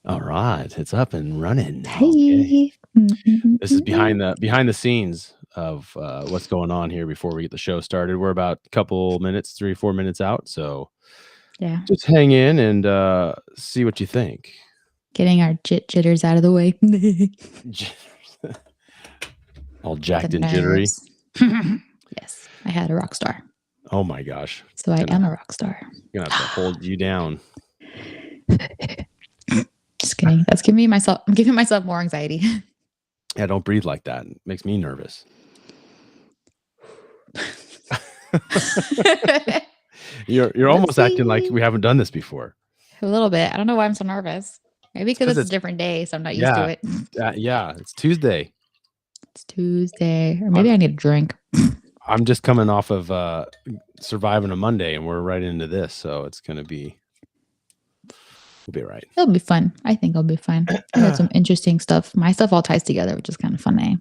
All right, it's up and running. Okay. Hey. This is behind the scenes of what's going on here before we get the show started. We're about a couple minutes, 3-4 minutes out, so Yeah, just hang in and see what you think. getting our jitters out of the way. All jacked The and jittery. nerves. Yes, I had a rock star, Oh my gosh. so I am a rock star. Gonna have to hold you down. Just kidding. That's giving me myself. I'm giving myself more anxiety. Yeah, don't breathe like that. It makes me nervous. You're almost acting like we haven't done this before. A little bit. I don't know why I'm so nervous. Maybe because it's a different day, so I'm not used to it. Yeah, it's Tuesday. It's Tuesday, or maybe I need a drink. I'm just coming off of surviving a Monday, and we're right into this, so it's gonna be. We'll be right. It'll be fun. I think it'll be fun. I had some interesting stuff. My stuff all ties together, which is kind of fun, eh?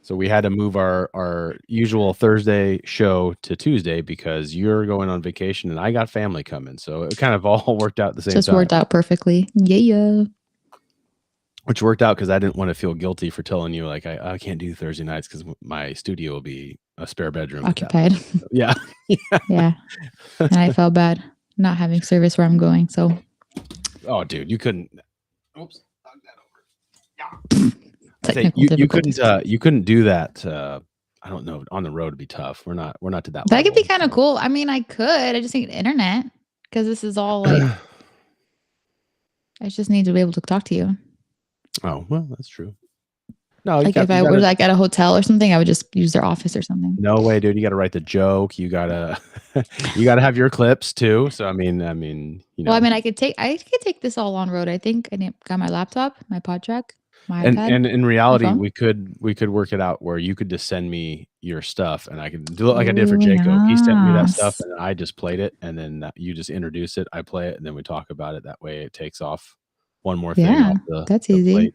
So we had to move our usual Thursday show to Tuesday because you're going on vacation and I got family coming. So it kind of all worked out at the same time. Just worked out perfectly. Yeah. Which worked out because I didn't want to feel guilty for telling you like I can't do Thursday nights because my studio will be a spare bedroom. Occupied. Yeah. Yeah. And I felt bad not having service where I'm going. So. Oh, dude, you couldn't. Oops. Yeah. You couldn't do that. I don't know. On the road would be tough. We're not to that. That could be kind of cool. I mean, I could. I just need internet because this is all like. I just need to be able to talk to you. Oh well, that's true. No, like if I were like at a hotel or something, I would just use their office or something. No way, dude. You got to write the joke. You gotta have your clips too. So I mean, you know. Well, I mean, I could take this all on road. I think I got my laptop, my pod track, my iPad. And in reality, we could work it out where you could just send me your stuff, and I could do it like I did for Jacob. Nice. He sent me that stuff, and I just played it, and then you just introduce it. I play it, and then we talk about it. That way, it takes off one more thing. Yeah, that's easy. Plate.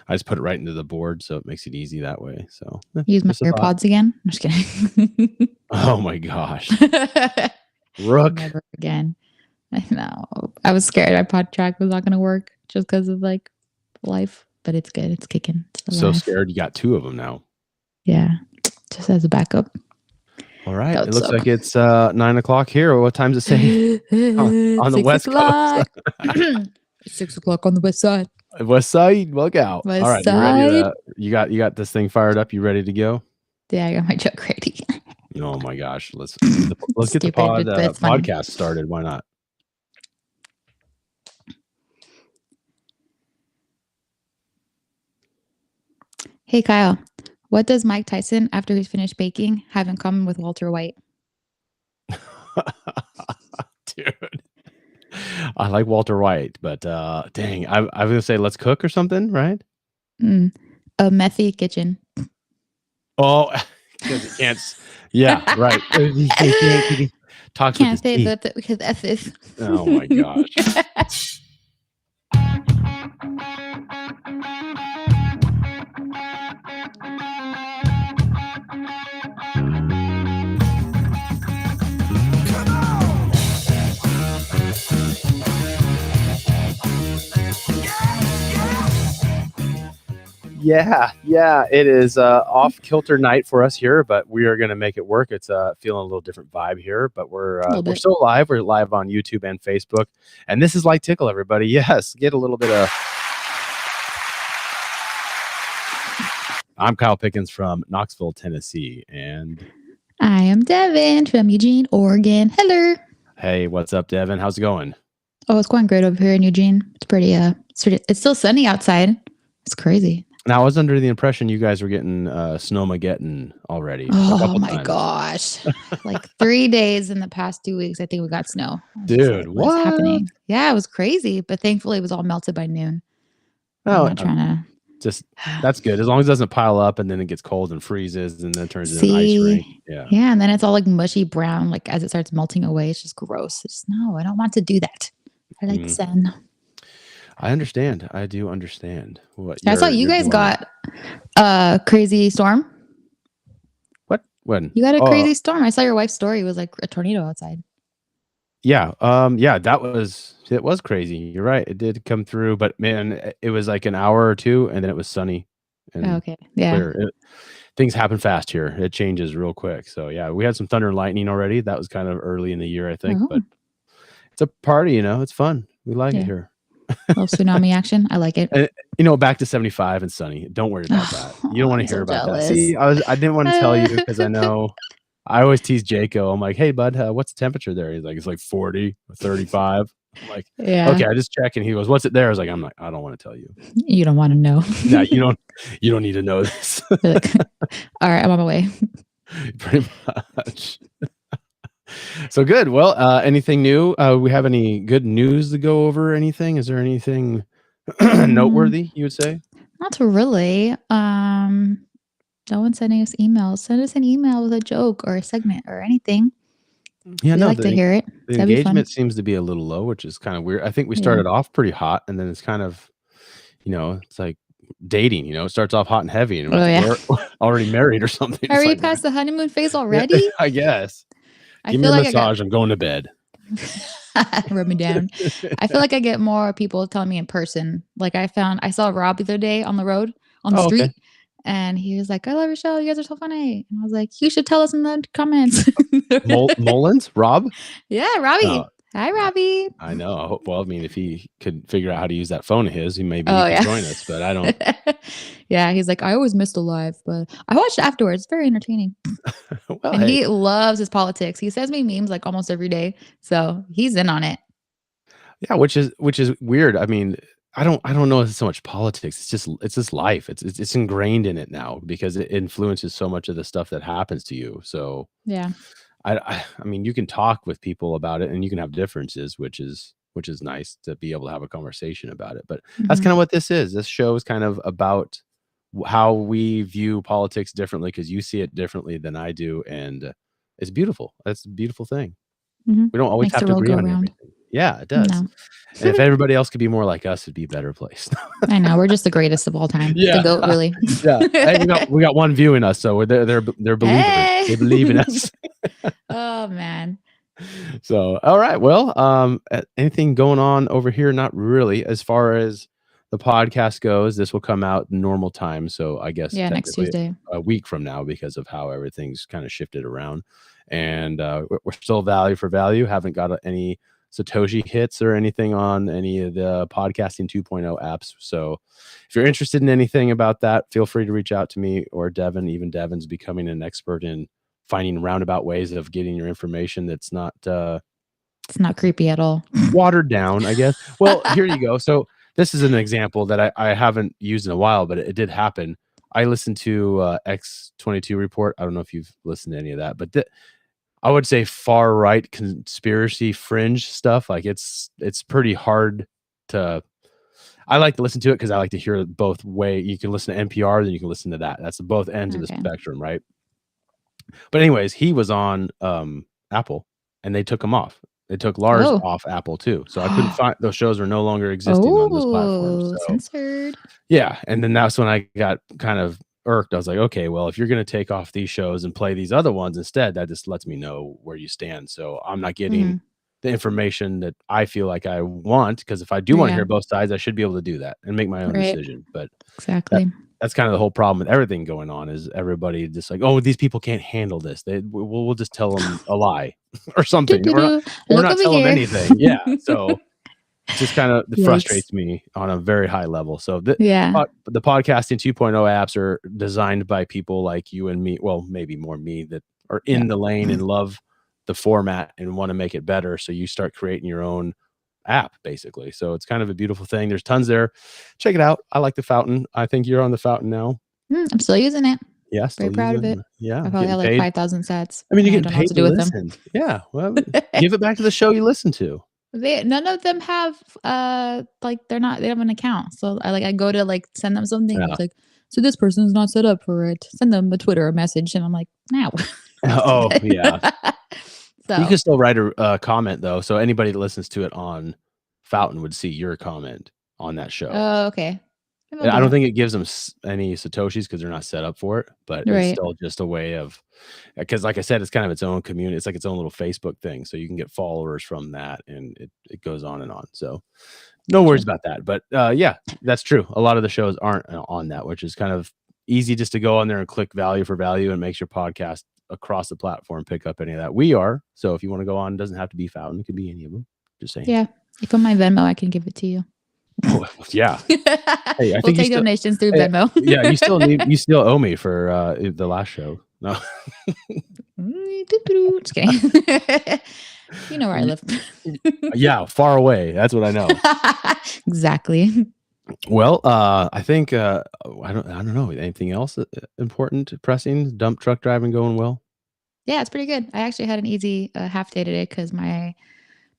I just put it right into the board, so it makes it easy that way. So use my AirPods again. I'm just kidding. Oh my gosh, Rook! Never again. I know. I was scared my pod track was not going to work just because of like life, but it's good. It's kicking. It's so scared. You got 2 of them now. Yeah, just as a backup. All right. It looks like it's 9:00 here. What time does it say on the West Coast? 6 o'clock on the West Side. West Side, look out! West All right, Side. you got this thing fired up. You ready to go? Yeah, I got my joke ready. Oh my gosh, let's get the podcast started. Why not? Hey Kyle, what does Mike Tyson, after he's finished baking, have in common with Walter White? Dude, I like Walter White, but dang, I was gonna say let's cook or something, right? A methy kitchen. Oh, because you can't. Yeah, right. Can't say that because S's. Oh my gosh. Yeah, it is off kilter night for us here, but we are going to make it work. It's feeling a little different vibe here, but we're still live. We're live on YouTube and Facebook, and this is Light Tickle, everybody. Yes, get a little bit of. I'm Kyle Pickens from Knoxville, Tennessee, and I am Devin from Eugene, Oregon. Hello. Hey, what's up, Devin? How's it going? Oh, it's going great over here in Eugene. It's pretty. It's still sunny outside. It's crazy. Now, I was under the impression you guys were getting Snowmageddon already. Oh my gosh. Like 3 days in the past 2 weeks, I think we got snow. Dude, what's happening? Yeah, it was crazy, but thankfully it was all melted by noon. Oh, I'm not trying to. Just that's good. As long as it doesn't pile up and then it gets cold and freezes and then turns into an ice rink. Yeah. Yeah, and then it's all like mushy brown, like as it starts melting away. It's just gross. No, I don't want to do that. I like the sun. I understand. I do understand. I saw you guys got a crazy storm. What? When? You got a crazy storm. I saw your wife's story. It was like a tornado outside. Yeah, it was crazy. You're right. It did come through, but man, it was like an hour or 2, and then it was sunny Oh, and okay. Yeah. clear. Things happen fast here. It changes real quick. So yeah, we had some thunder and lightning already. That was kind of early in the year, I think, Oh, but it's a party, it's fun. We like it yeah. here. Little tsunami action. I like it. And, back to 75 and sunny. Don't worry about that. You don't want I'm to hear so about that. jealous. See, I didn't want to tell you because I know I always tease Jaco. I'm like, "Hey, bud, what's the temperature there?" He's like, "It's like 40 or 35." I'm like, Yeah. "Okay, I just check." And he goes, "What's it there?" I was like, I don't want to tell you. You don't want to know. No, you don't need to know this." Like, all right, I'm on my way. Pretty much. So good. Well, anything new? We have any good news to go over? Anything? Is there anything noteworthy you would say? Not really. No one's sending us emails. Send us an email with a joke or a segment or anything. Yeah, We no, like to hear it. the That'd be fun. engagement seems to be a little low, which is kind of weird. I think we Yeah. started off pretty hot, and then it's kind of, it's like dating. It starts off hot and heavy, and we're already married or something. Are It's we like, past the honeymoon phase already? I guess. I Give me feel a like massage. I'm going to bed. Rub me down. I feel like I get more people telling me in person. Like I saw Rob the other day on the road, on the street, and he was like, "I love your show. You guys are so funny." And I was like, "You should tell us in the comments." Mullins? Rob? Yeah, Robbie. Hi, Robbie. I know. I hope, well, I mean, if he could figure out how to use that phone of his, he could join us, but I don't. Yeah, he's like, I always missed a live, but I watched it afterwards. It's very entertaining. Well, and he loves his politics. He sends me memes like almost every day. So he's in on it. Yeah, which is weird. I mean, I don't know if it's so much politics. It's just life. It's ingrained in it now because it influences so much of the stuff that happens to you. So yeah. I mean, you can talk with people about it and you can have differences, which is nice to be able to have a conversation about it. But that's kind of what this is. This show is kind of about how we view politics differently because you see it differently than I do, and it's beautiful. That's a beautiful thing. We don't always have to agree on everything. Yeah, it does. No. And if everybody else could be more like us, it'd be a better place. I know, we're just the greatest of all time. Yeah. The GOAT, really. Yeah. Hey, we got one viewing us, so they're believers. Hey! They believe in us. Oh man. So, all right. Well, anything going on over here? Not really. As far as the podcast goes, this will come out normal time. So I guess next Tuesday, a week from now, because of how everything's kind of shifted around. And we're still value for value. Haven't got any Satoshi hits or anything on any of the podcasting 2.0 apps. So if you're interested in anything about that, feel free to reach out to me or Devin. Even Devin's becoming an expert in finding roundabout ways of getting your information that's not it's not creepy at all, watered down, I guess. Well, here you go. So this is an example that I haven't used in a while, but it did happen. I listened to X22 Report. I don't know if you've listened to any of that, but I would say far right conspiracy fringe stuff. Like it's pretty hard to. I like to listen to it because I like to hear both way. You can listen to NPR, then you can listen to that. That's both ends of the spectrum, right? But anyways, he was on Apple, and they took him off. They took Lars off Apple too, so I couldn't find those shows are no longer existing on those platforms. So, censored. Yeah, and then that's when I got kind of irked. I was like, okay, well, if you're going to take off these shows and play these other ones instead, that just lets me know where you stand. So I'm not getting the information that I feel like I want, because if I do want to hear both sides, I should be able to do that and make my own decision. But exactly. That's kind of the whole problem with everything going on, is everybody just like, oh, these people can't handle this. We'll just tell them a lie or something. Or not tell them anything. Yeah. So it just kind of frustrates me on a very high level. So the podcasting 2.0 apps are designed by people like you and me. Well, maybe more me, that are in the lane and love the format and want to make it better. So you start creating your own app, basically. So it's kind of a beautiful thing. There's tons there. Check it out. I like the Fountain. I think you're on the Fountain now. I'm still using it. Yeah, very proud of it. Yeah, I probably have like 5,000 sats. I mean, you get paid to listen. Yeah, well, give it back to the show you listen to. None of them have like they have an account. So I go to like send them something. It's like, so this person's not set up for it. Send them a Twitter message, and I'm like, no. Oh yeah. So you can still write a comment though, so anybody that listens to it on Fountain would see your comment on that show. Oh, okay. Maybe I'll And do I don't that. think it gives them any satoshis because they're not set up for it, but it's Right. still just a way of, because like I said, it's kind of its own community. It's like its own little Facebook thing, so you can get followers from that, and it goes on and on. So no worries Gotcha. about that. But yeah, that's true. A lot of the shows aren't on that, which is kind of easy just to go on there and click value for value and makes your podcast across the platform pick up any of that. We are. So if you want to go on, it doesn't have to be Fountain. It could be any of them. Just saying. Yeah. If on my Venmo, I can give it to you. Oh, yeah. Hey, I We'll think you take still, donations through hey, Venmo. yeah, you still owe me for the last show. No. Just kidding. You know where I live. Yeah, far away. That's what I know. Exactly. Well, I think I don't know. Anything else important, pressing? Dump truck driving going well? Yeah, it's pretty good. I actually had an easy half day today because my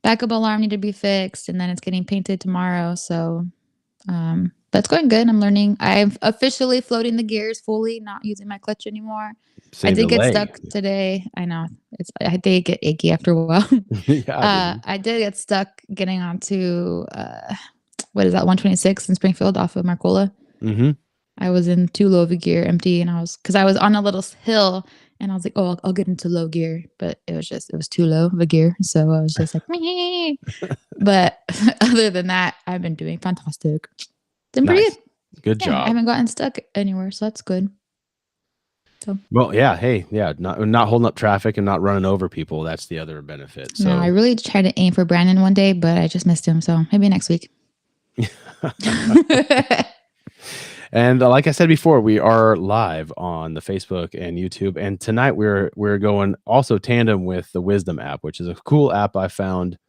backup alarm needed to be fixed, and then it's getting painted tomorrow. So that's going good. I'm learning. I'm officially floating the gears fully, not using my clutch anymore. I Save did the get leg. stuck today. I know they get achy after a while. Yeah, I did get stuck getting onto what is that 126 in Springfield off of Marcola. mm-hmm. I was in too low of a gear, empty, and I was on a little hill, and I was like, oh, I'll get into low gear, but it was too low of a gear, so I was just like, meh. But other than that, I've been doing fantastic. Been pretty Nice. Good good. Yeah, I job. haven't gotten stuck anywhere, so that's good. So Well, yeah. Hey, yeah. Not holding up traffic and not running over people. That's the other benefit. no, I So really tried to aim for Brandon one day, but I just missed him. So maybe next week. And like I said before, we are live on the Facebook and YouTube. And tonight we're going also tandem with the Wisdom app, which is a cool app I found.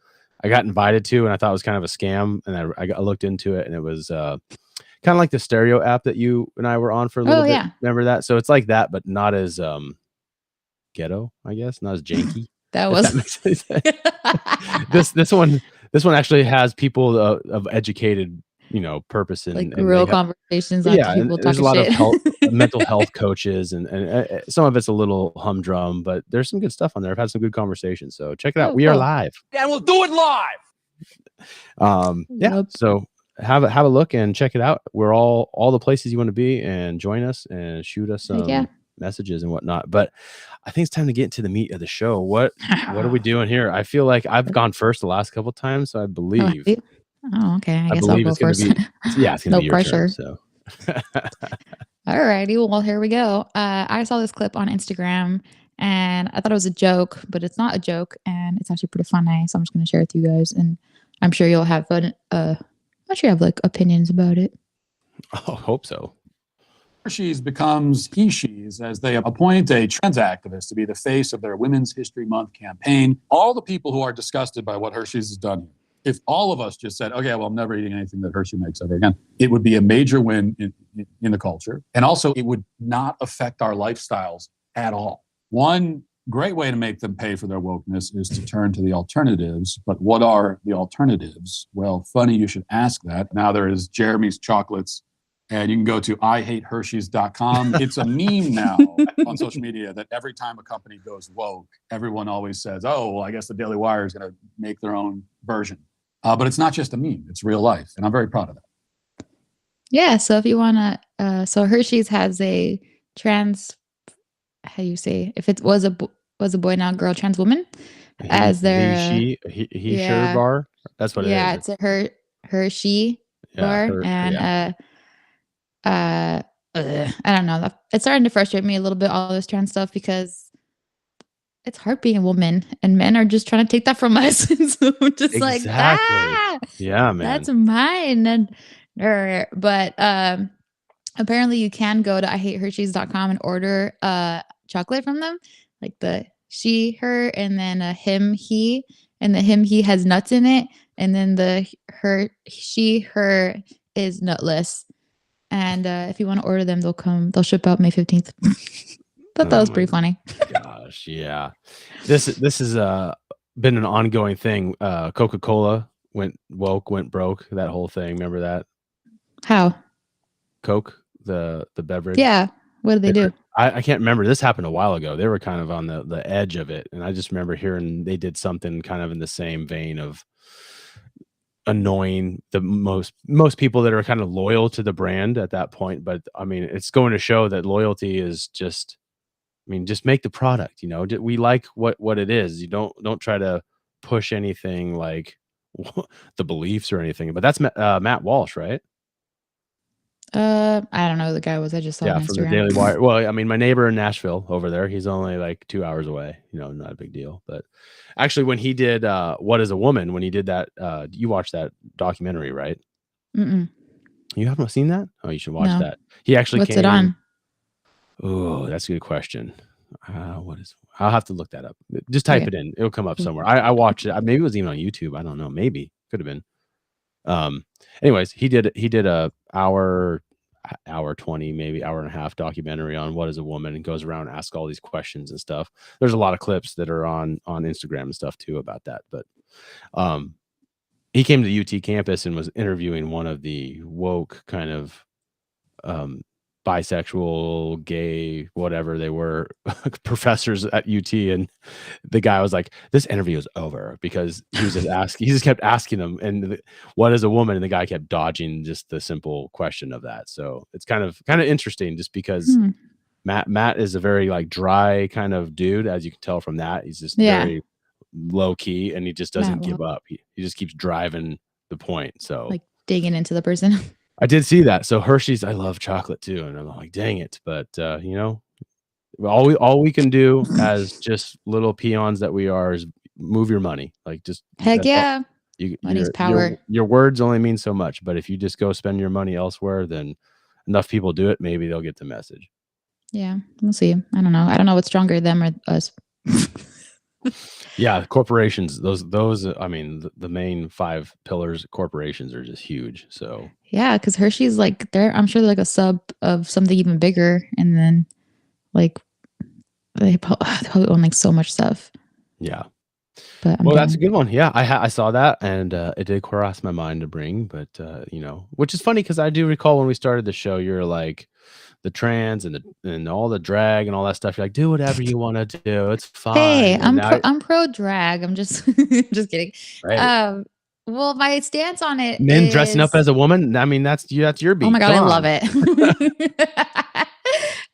I got invited to, and I thought it was kind of a scam. And I looked into it, and it was kind of like the Stereo app that you and I were on for a little bit. Yeah. Remember that? So it's like that, but not as ghetto, I guess, not as janky. That if was that makes any sense. This one actually has people of educated, purpose and like and real they have, conversations on yeah, and people there's a talking lot shit. of mental health coaches, and some of it's a little humdrum, but there's some good stuff on there. I've had some good conversations, so check it out. Oh, We are cool. live, and we'll do it live. Yeah. Yep. So have a look and check it out. We're all the places you want to be, and join us and shoot us some Yeah. messages and whatnot. But I think it's time to get into the meat of the show. What are we doing here? I feel like I've gone first the last couple of times, so I believe. Oh, okay. I guess I'll believe go it's going first. to be. Yeah, it's going to No be your pressure. turn. So. Alrighty, well, here we go. I saw this clip on Instagram, and I thought it was a joke, but it's not a joke, and it's actually pretty funny. So I'm just going to share it with you guys, and I'm sure you'll have fun. I'm sure you have like opinions about it. Oh, hope so. Hershey's becomes he/she's as they appoint a trans activist to be the face of their Women's History Month campaign. All the people who are disgusted by what Hershey's has done, if all of us just said, okay, well, I'm never eating anything that Hershey makes ever again, it would be a major win in the culture. And also, it would not affect our lifestyles at all. One great way to make them pay for their wokeness is to turn to the alternatives. But what are the alternatives? Well, funny you should ask that. Now there is Jeremy's Chocolates, and you can go to IHateHershey's.com. It's a meme now on social media that every time a company goes woke, everyone always says, oh, well, I guess the Daily Wire is going to make their own version. But it's not just a meme, it's real life. And I'm very proud of that. Yeah. So if you want to, so Hershey's has a trans, how do you say, if it was a boy, now girl, trans woman as their, he sure bar. That's what it is. Yeah. It's a Hershey bar. And, I don't know. It's starting to frustrate me a little bit, all this trans stuff, because it's hard being a woman, and men are just trying to take that from us. So we're just like, yeah, man, that's mine. And but apparently you can go to IHateHershey's.com and order chocolate from them, like the she, her, and then a him, he, and the him, he has nuts in it, and then the her, she, her is nutless. And if you want to order them, they'll ship out May 15th. Thought that was pretty funny. Gosh, yeah. This has been an ongoing thing. Coca-Cola went woke, went broke, that whole thing. Remember that? How? Coke, the beverage. Yeah. What did they do? I can't remember. This happened a while ago. They were kind of on the edge of it. And I just remember hearing they did something kind of in the same vein of annoying the most people that are kind of loyal to the brand at that point. But I mean, it's going to show that loyalty is just, I mean, just make the product, you know. We like what it is. You don't try to push anything like the beliefs or anything. But that's Matt Walsh, right? I don't know who the guy was. I just saw Yeah, on from the Instagram. Daily Wire. Well, I mean, my neighbor in Nashville over there, he's only like 2 hours away. You know, not a big deal. But actually, when he did "What Is a Woman," when he did that, you watched that documentary, right? Mm-mm. You haven't seen that? Oh, you should watch No. that. He actually What's came. it on? Oh, that's a good question. What is? I'll have to look that up. Just type Okay. it in; it'll come up Cool. somewhere. I watched it. Maybe it was even on YouTube. I don't know. Maybe could have been. Anyways, he did a hour 20, maybe hour and a half documentary on what is a woman, and goes around and asks all these questions and stuff. There's a lot of clips that are on Instagram and stuff too about that. But he came to the UT campus and was interviewing one of the woke kind of bisexual, gay, whatever they were, professors at UT, and the guy was like, "This interview is over," because he was just asking. He just kept asking him, and what is a woman? And the guy kept dodging just the simple question of that. So it's kind of interesting, just because Matt is a very like dry kind of dude, as you can tell from that. He's just very low key, and he just doesn't give up. He just keeps driving the point. So like digging into the person. I did see that. So Hershey's, I love chocolate too, and I'm like, dang it. But you know, all we can do as just little peons that we are is move your money. Like, just Heck yeah. Money's power. Your words only mean so much, but if you just go spend your money elsewhere, then enough people do it, maybe they'll get the message. Yeah, we'll see. I don't know what's stronger, them or us. Yeah, corporations, those I mean, the main 5 pillars, corporations are just huge. So yeah, because Hershey's like I'm sure they're like a sub of something even bigger, and then like they probably own like so much stuff. Yeah. But well, that's a good one. Yeah, I saw that, and it did cross my mind to bring, but you know, which is funny because I do recall when we started the show, you're like, the trans and all the drag and all that stuff. You're like, do whatever you want to do. It's fine. Hey, I'm pro drag. I'm just just kidding. Right. Well, my stance on it Men is dressing up as a woman. I mean, that's your beat. Oh my god, Come I on. love it.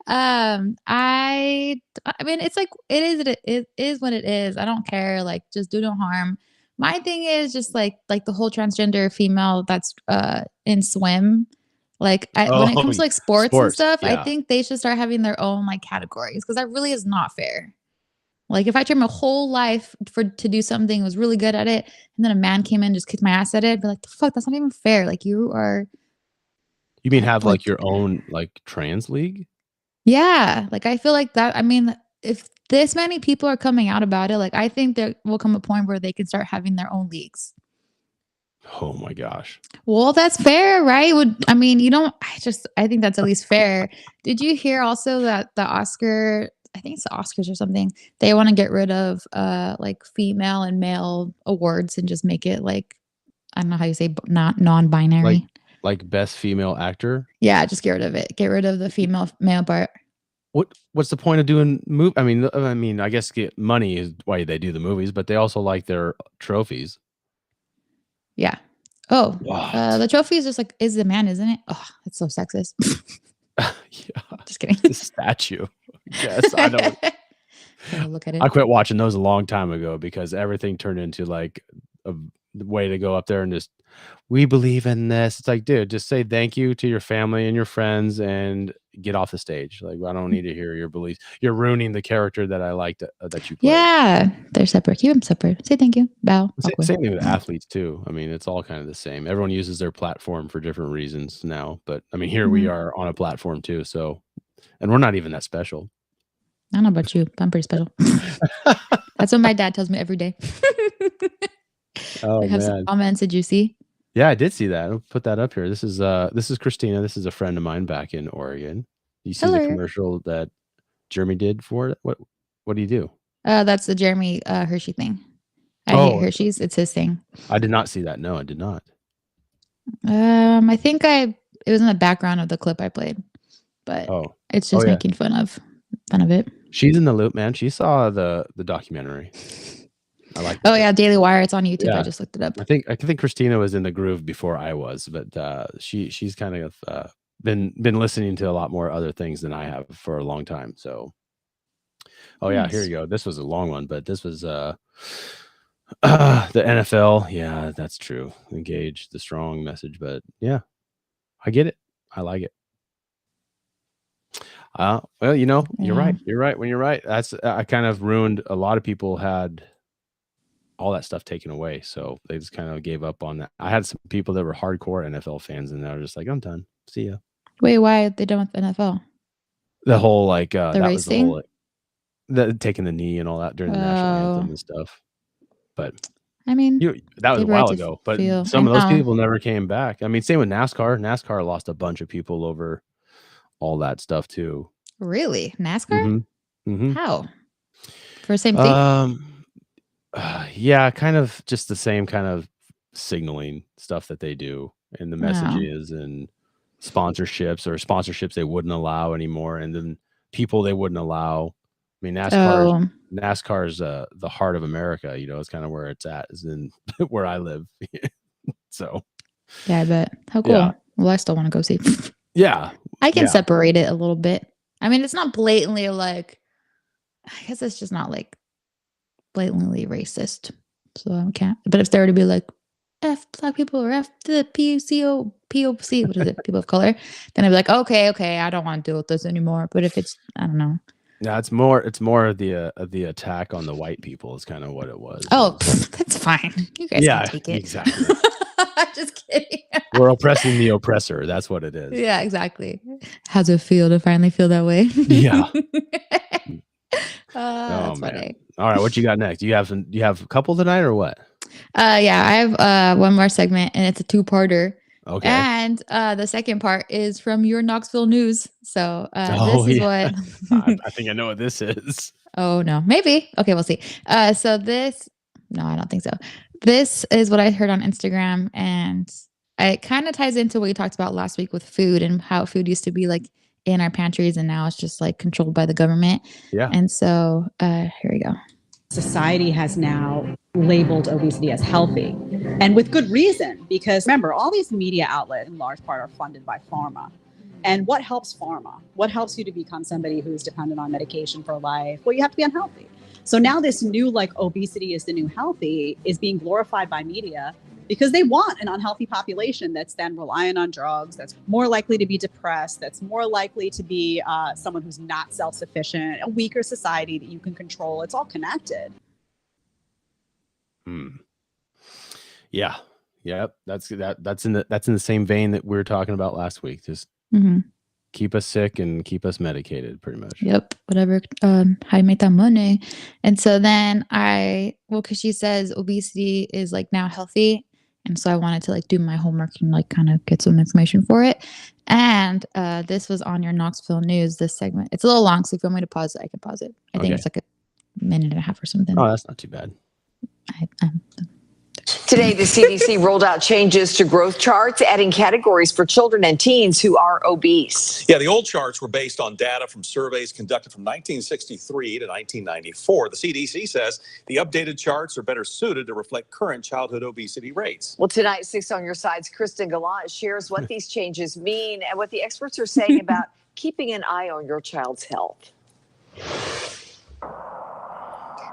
I mean, it's like it is what it is. I don't care. Like, just do no harm. My thing is just like the whole transgender female that's in swim. Like when it comes to like sports and stuff, yeah. I think they should start having their own like categories, because that really is not fair. Like, if I trained my whole life to do something, was really good at it, and then a man came in and just kicked my ass at it, I'd be like, the fuck, that's not even fair. Like, you are. You mean have like your own like trans league? Yeah, like I feel like that. I mean, if this many people are coming out about it, like I think there will come a point where they can start having their own leagues. Oh my gosh. Well, that's fair, right? I mean, you don't. I think that's at least fair. Did you hear also that the Oscar? I think it's the Oscars or something. They want to get rid of like female and male awards and just make it like, I don't know how you say, not non-binary. Like best female actor. Yeah, just get rid of it. Get rid of the female male part. What's the point of doing I mean, I guess money is why they do the movies, but they also like their trophies. Yeah. Oh, the trophy is just like, is the man, isn't it? Oh, that's so sexist. Yeah. Just kidding. The statue. Yes, I don't. Look at it. I quit watching those a long time ago because everything turned into like a way to go up there and just, we believe in this. It's like, dude, just say thank you to your family and your friends and get off the stage. Like, I don't need to hear your beliefs. You're ruining the character that I liked that you played. Yeah, they're separate. Keep them separate. Say thank you. Bow. Same thing with athletes too. I mean, it's all kind of the same. Everyone uses their platform for different reasons now, but I mean, here we are on a platform too. So, and we're not even that special. I don't know about you, but I'm pretty special. That's what my dad tells me every day. Oh, I have some comments. Did you see? Yeah, I did see that. I'll put that up here. This is Christina. This is a friend of mine back in Oregon. You see the commercial that Jeremy did for it? What do you do? That's the Jeremy Hershey thing. I hate Hershey's. It's his thing. I did not see that. No, I did not. I think it was in the background of the clip I played, but it's just making fun of it. She's in the loop, man. She saw the documentary. I like. Oh yeah, Daily Wire. It's on YouTube. Yeah. I just looked it up. I think Christina was in the groove before I was, but she's kind of been listening to a lot more other things than I have for a long time. So, oh yeah, here Nice. you go. This was a long one, but this was the NFL. Yeah, that's true. Engage the strong message, but yeah, I get it. I like it. Well, you know, you're Yeah. right. You're right. When you're right, that's I kind of ruined. A lot of people had all that stuff taken away, so they just kind of gave up on that. I had some people that were hardcore NFL fans, and they were just like, "I'm done. See ya." Wait, why are they done with NFL? The whole like The that was the whole racing? the taking the knee and all that during the national anthem Oh, and stuff. But I mean, that they was a have a right while to ago. But feel. I some of those know. people never came back. I mean, same with NASCAR. NASCAR lost a bunch of people over all that stuff too. Really? NASCAR? hmm hmm How? For the same thing? Yeah, kind of just the same kind of signaling stuff that they do and the Oh. messages and sponsorships they wouldn't allow anymore, and then people they wouldn't allow. I mean, Oh, NASCAR's the heart of America. You know, it's kind of where it's at, is in where I live. So yeah, I bet. How cool. yeah, Well, I still want to go see. yeah, I can yeah. separate it a little bit. I mean, it's not blatantly like, I guess it's just not like blatantly racist. So I can't. But if they were to be like, F black people or F the POC, what is it? People of color, then I'd be like, okay, I don't want to deal with this anymore. But if it's, I don't know. Yeah, it's more of the attack on the white people is kind of what it was. Oh, that's fine. You guys Yeah, can take it. exactly. Just kidding. We're oppressing the oppressor. That's what it is. Yeah, exactly. How's it feel to finally feel that way? Yeah. That's man. funny. All right, what you got next? You have a couple tonight or what? Yeah, I have one more segment and it's a two-parter. Okay. And the second part is from your Knoxville news. So Oh, this is yeah. what I think I know what this is. Oh no, maybe. Okay, we'll see. So no, I don't think so. This is what I heard on Instagram, and it kind of ties into what we talked about last week with food and how food used to be like in our pantries and now it's just like controlled by the government. Yeah. And so here we go. Society has now labeled obesity as healthy, and with good reason, because remember, all these media outlets in large part are funded by pharma. And what helps pharma? What helps you to become somebody who's dependent on medication for life? Well, you have to be unhealthy. So now this new like obesity is the new healthy is being glorified by media because they want an unhealthy population that's then reliant on drugs, that's more likely to be depressed, that's more likely to be someone who's not self-sufficient, a weaker society that you can control. It's all connected. Yeah. Yep. That's in the same vein that we were talking about last week. Just keep us sick and keep us medicated, pretty much. Yep. Whatever. How you make that money. And so then because she says obesity is like now healthy. And so I wanted to like do my homework and like kind of get some information for it. And this was on your Knoxville news, this segment. It's a little long, so if you want me to pause it, I can pause it. I think it's like a minute and a half or something. Oh, that's not too bad. Today, the CDC rolled out changes to growth charts, adding categories for children and teens who are obese. Yeah, the old charts were based on data from surveys conducted from 1963 to 1994. The CDC says the updated charts are better suited to reflect current childhood obesity rates. Well, tonight, 6 on Your Side's Kristen Gallant shares what these changes mean and what the experts are saying about keeping an eye on your child's health.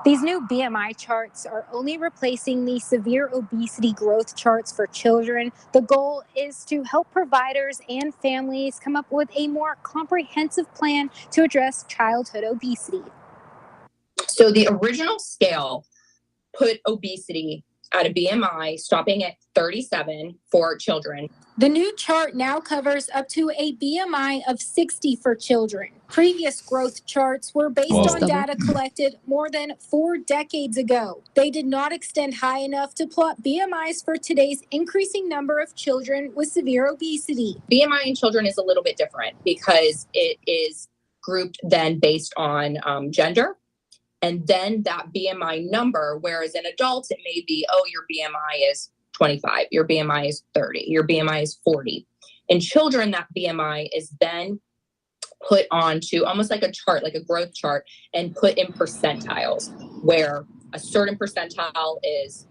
These new BMI charts are only replacing the severe obesity growth charts for children. The goal is to help providers and families come up with a more comprehensive plan to address childhood obesity. So the original scale put obesity at a BMI stopping at 37 for children. The new chart now covers up to a BMI of 60 for children. Previous growth charts were based on data collected more than 4 decades ago. They did not extend high enough to plot BMIs for today's increasing number of children with severe obesity. BMI in children is a little bit different because it is grouped then based on gender. And then that BMI number, whereas in adults, it may be, your BMI is 25, your BMI is 30, your BMI is 40. In children, that BMI is then put onto almost like a chart, like a growth chart, and put in percentiles, where A certain percentile is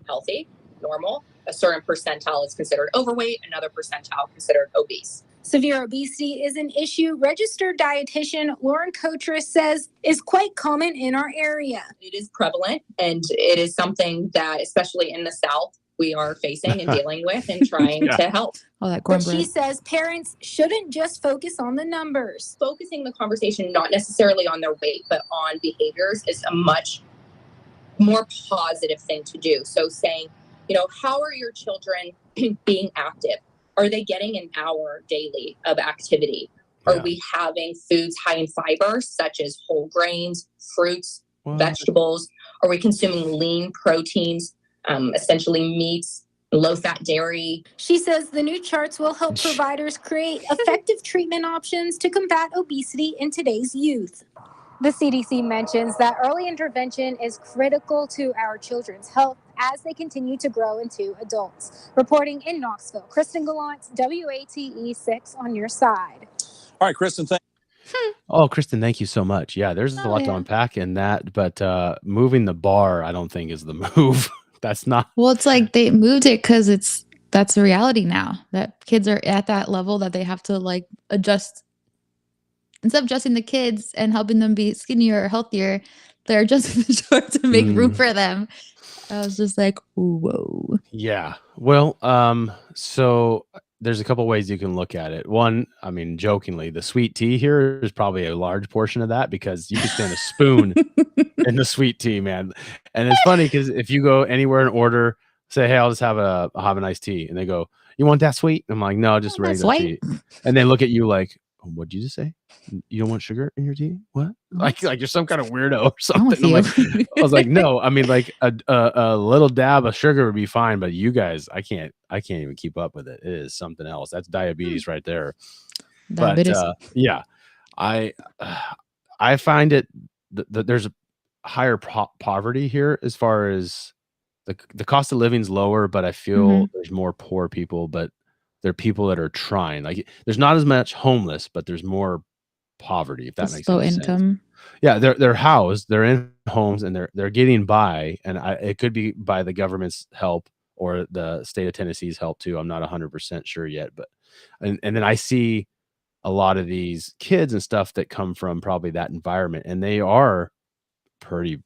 healthy, normal. A certain percentile is considered overweight, another percentile considered obese. Severe obesity is an issue registered dietitian Lauren Kotris says is quite common in our area. It is prevalent, and it is something that, especially in the South, we are facing and dealing with and trying to help. All that But cornbread. she says parents shouldn't just focus on the numbers. Focusing the conversation not necessarily on their weight, but on behaviors is a much more positive thing to do. So saying, how are your children being active? Are they getting an hour daily of activity? Are we having foods high in fiber, such as whole grains, fruits, vegetables? Are we consuming lean proteins, essentially meats, low-fat dairy? She says the new charts will help providers create effective treatment options to combat obesity in today's youth. The CDC mentions that early intervention is critical to our children's health as they continue to grow into adults. Reporting in Knoxville, Kristen Gallant, WATE 6 on your side. All right, Kristen, Oh, Kristen, thank you so much. Yeah, there's a lot to unpack in that, but moving the bar, I don't think is the move. That's not. Well, it's like they moved it because that's the reality now that kids are at that level that they have to like adjust. Instead of adjusting the kids and helping them be skinnier or healthier, they're adjusting the short to make room for them. I was just like, whoa. Yeah. Well, so there's a couple ways you can look at it. One, I mean, jokingly, the sweet tea here is probably a large portion of that because you can stand a spoon in the sweet tea, man. And it's funny because if you go anywhere and order, say, hey, I'll just have a iced tea, and they go, you want that sweet? I'm like, no, just regular tea. And they look at you like, what'd you just say? You don't want sugar in your tea? What? Like you're some kind of weirdo or something. I was like, no, I mean, like a little dab of sugar would be fine, but you guys, I can't even keep up with it. It is something else. That's diabetes right there. Diabetes. But yeah, I find it that there's a higher poverty here as far as the cost of living is lower, but I feel there's more poor people, but there are people that are trying. Like there's not as much homeless, but there's more poverty, if that makes low any income sense. Yeah, they're housed, they're in homes, and they're getting by, and it could be by the government's help or the state of Tennessee's help too. I'm not 100% sure yet, but and then I see a lot of these kids and stuff that come from probably that environment, and they are pretty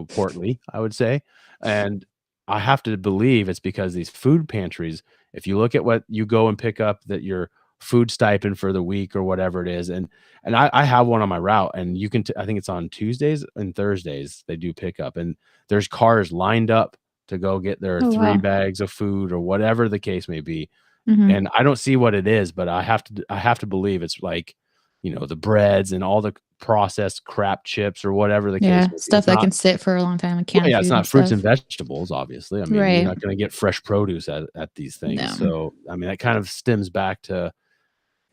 portly, I would say. And I have to believe it's because these food pantries, if you look at what you go and pick up, that your food stipend for the week or whatever it is, and I have one on my route, and you can I think it's on Tuesdays and Thursdays they do pick up, and there's cars lined up to go get their 3 bags of food or whatever the case may be. And I don't see what it is, but I have to believe it's like, the breads and all the processed crap chips or whatever the case. Stuff that can sit for a long time. It's not fruits and vegetables, obviously. I mean, you're not going to get fresh produce at these things. No. So, I mean, that kind of stems back to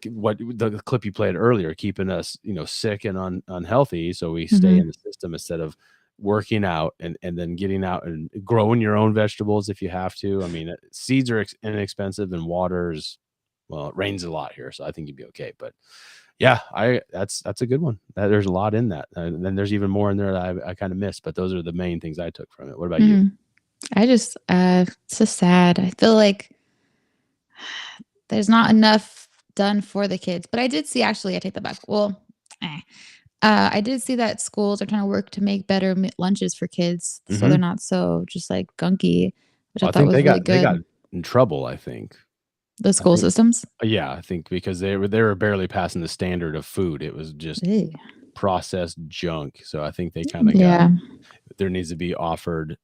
what the clip you played earlier, keeping us, sick and unhealthy. So we stay in the system instead of working out and then getting out and growing your own vegetables if you have to. I mean, seeds are inexpensive and water's, well, it rains a lot here, so I think you'd be okay. But yeah, that's a good one. There's a lot in that, and then there's even more in there that I kind of missed. But those are the main things I took from it. What about you? I just it's so sad. I feel like there's not enough done for the kids. But I did see, actually, I take that back. Well, I did see that schools are trying to work to make better lunches for kids, so they're not so just like gunky, which I thought was really good. They got in trouble, I think. The school systems? Yeah, I think because they were barely passing the standard of food. It was just processed junk. So I think they kind of got, there needs to be offered,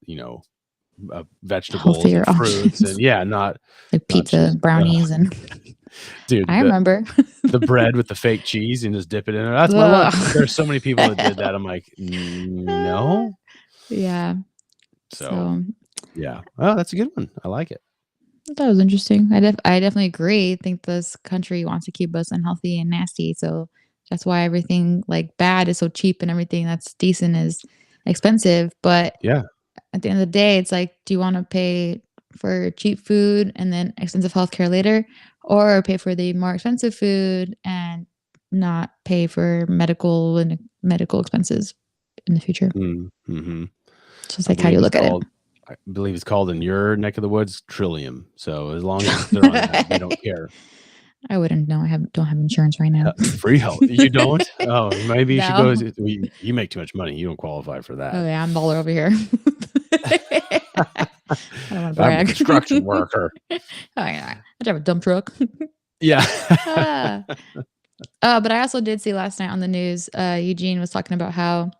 vegetables and fruits and not like pizza, brownies and dude. I remember the bread with the fake cheese and just dip it in there. That's my lunch. There's so many people that did that. I'm like, no. Yeah. So yeah. Well, that's a good one. I like it. That was interesting. I definitely agree. I think this country wants to keep us unhealthy and nasty. So that's why everything like bad is so cheap and everything that's decent is expensive. But at the end of the day, it's like, do you want to pay for cheap food and then expensive healthcare later, or pay for the more expensive food and not pay for medical expenses in the future. Mm-hmm. It's just like how you look at it. I believe it's called in your neck of the woods Trillium. So as long as they're on that, they don't care. I wouldn't know. Don't have insurance right now. Free health. You don't? Oh, maybe you should No. go. You make too much money. You don't qualify for that. Oh yeah, I'm baller over here. I don't want to I'm a brag. construction worker. Oh yeah, I drive a dump truck. Yeah. But I also did see last night on the news, Eugene was talking about how,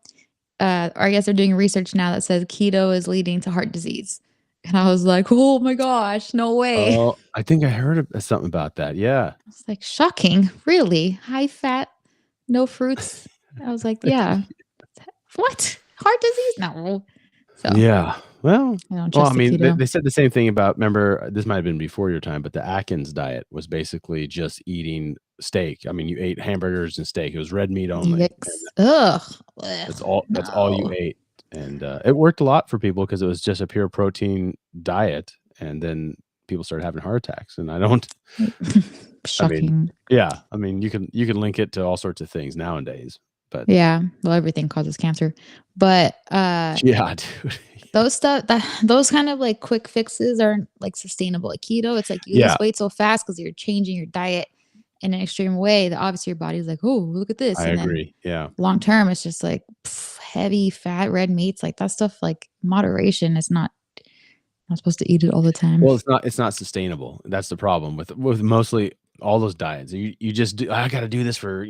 or I guess they're doing research now that says keto is leading to heart disease. And I was like, oh my gosh, no way. Oh, I think I heard something about that. Yeah. It's like shocking, really. High fat, no fruits. I was like, yeah. What? Heart disease? No. So Yeah. Well, I don't well, trust I mean, the keto. they said the same thing about, remember, this might have been before your time, but the Atkins diet was basically just eating steak. I mean, you ate hamburgers and steak. It was red meat only. Yikes. Ugh. That's all you ate. And it worked a lot for people because it was just a pure protein diet. And then people started having heart attacks. And I don't, Shocking. yeah. I mean, you can link it to all sorts of things nowadays. But Yeah. Well, everything causes cancer. But yeah, dude. those kind of like quick fixes aren't like sustainable. Like keto, it's like you lose weight so fast because you're changing your diet in an extreme way that obviously your body's like, oh, look at this. I agree. Yeah. Long term, it's just like heavy fat red meats, like that stuff. Like moderation is not supposed to eat it all the time. Well, it's not sustainable. That's the problem with mostly all those diets. You just do, I got to do this for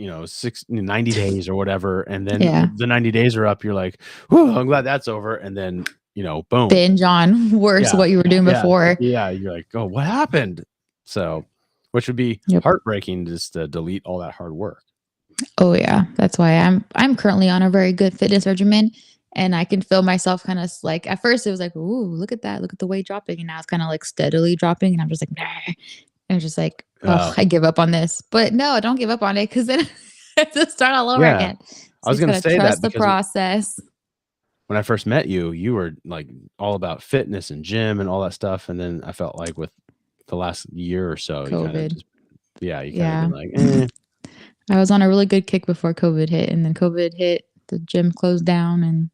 90 days or whatever, and then the 90 days are up. You're like, whew, I'm glad that's over, and then boom, binge on worse what you were doing before. Yeah, you're like, oh, what happened? So, which would be heartbreaking just to delete all that hard work. Oh yeah, that's why I'm currently on a very good fitness regimen, and I can feel myself kind of like, at first it was like, ooh, look at that, look at the weight dropping, and now it's kind of like steadily dropping, and I'm just like, nah. And it's just like, oh, I give up on this, but no, don't give up on it because then I have to start all over again. So I was going to say trust that the process. When I first met you, you were like all about fitness and gym and all that stuff, and then I felt like with the last year or so, COVID. you kind of been like, eh. I was on a really good kick before COVID hit, and then COVID hit, the gym closed down, and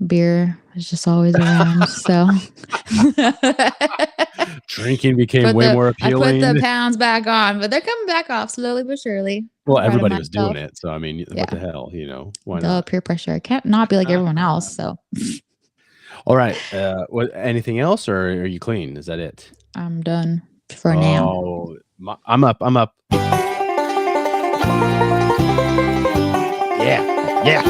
beer was just always around. So drinking became way more appealing. I put the pounds back on, but they're coming back off slowly but surely. Well, everybody was doing it, so I mean, what the hell, why not? Peer pressure. I can't not be like everyone else. So, all right. Anything else, or are you clean? Is that it? I'm done for now. Oh, I'm up. Yeah.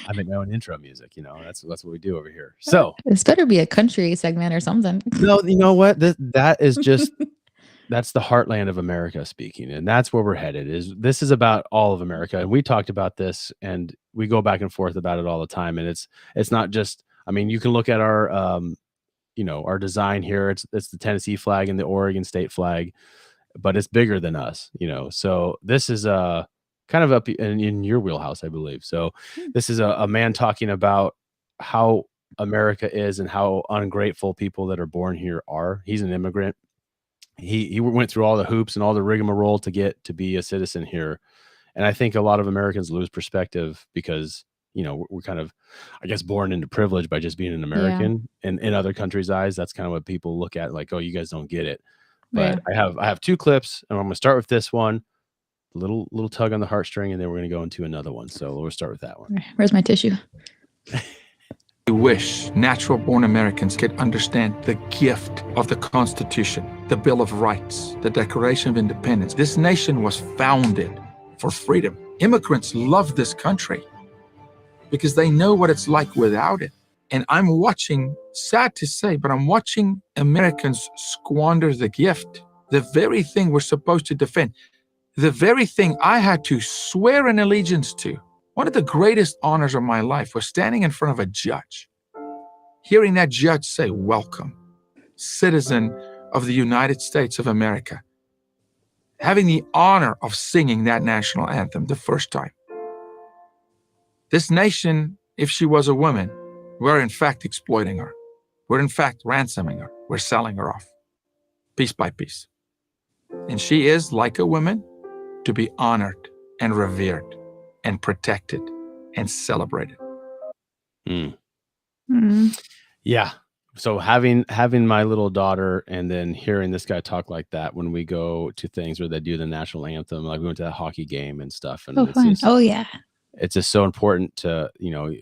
I make my own intro music, that's what we do over here. So this better be a country segment or something. No, you know what? That is just that's the heartland of America speaking, and that's where we're headed. This is about all of America, and we talked about this, and we go back and forth about it all the time. And it's not just. I mean, you can look at our our design here. It's the Tennessee flag and the Oregon state flag, but it's bigger than us. So this is kind of up in your wheelhouse, I believe. So this is a man talking about how America is and how ungrateful people that are born here are. He's an immigrant. He went through all the hoops and all the rigmarole to get to be a citizen here. And I think a lot of Americans lose perspective because, we're kind of, I guess, born into privilege by just being an American. And in other countries' eyes, that's kind of what people look at, like, oh, you guys don't get it. But I have two clips, and I'm going to start with this one. Little tug on the heartstring, and then we're going to go into another one. So we'll start with that one. Where's my tissue? I wish natural-born Americans could understand the gift of the Constitution, the Bill of Rights, the Declaration of Independence. This nation was founded for freedom. Immigrants love this country because they know what it's like without it. And I'm watching, sad to say, but I'm watching Americans squander the gift, the very thing we're supposed to defend. The very thing I had to swear an allegiance to. One of the greatest honors of my life was standing in front of a judge, hearing that judge say, welcome, citizen of the United States of America, having the honor of singing that national anthem the first time. This nation, if she was a woman, we're in fact exploiting her. We're in fact ransoming her. We're selling her off, piece by piece. And she is, like a woman, to be honored and revered and protected and celebrated. Yeah. So having my little daughter and then hearing this guy talk like that when we go to things where they do the national anthem, like we went to that hockey game and stuff, and Oh, fun. Oh, yeah. it's just so important to,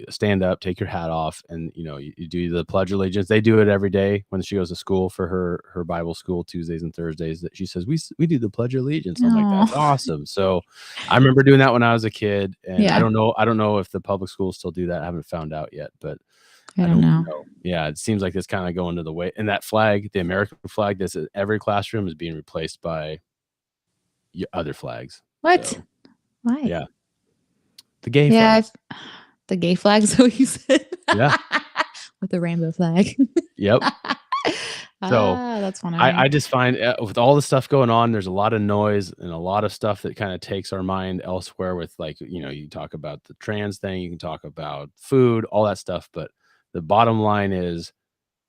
stand up, take your hat off, and you do the Pledge of Allegiance. They do it every day when she goes to school for her Bible school Tuesdays and Thursdays. That she says we do the Pledge of Allegiance. I'm like, that's awesome. So I remember doing that when I was a kid, and I don't know if the public schools still do that. I haven't found out yet, but I don't know. Yeah, it seems like it's kind of going to the way. And that flag, the American flag, that's in every classroom, is being replaced by other flags. What? So, Why? yeah. The gay flag. The gay flag is what you said. Yeah. With the rainbow flag. Yep. So that's funny. I just find with all the stuff going on, there's a lot of noise and a lot of stuff that kind of takes our mind elsewhere with, like, you talk about the trans thing, you can talk about food, all that stuff. But the bottom line is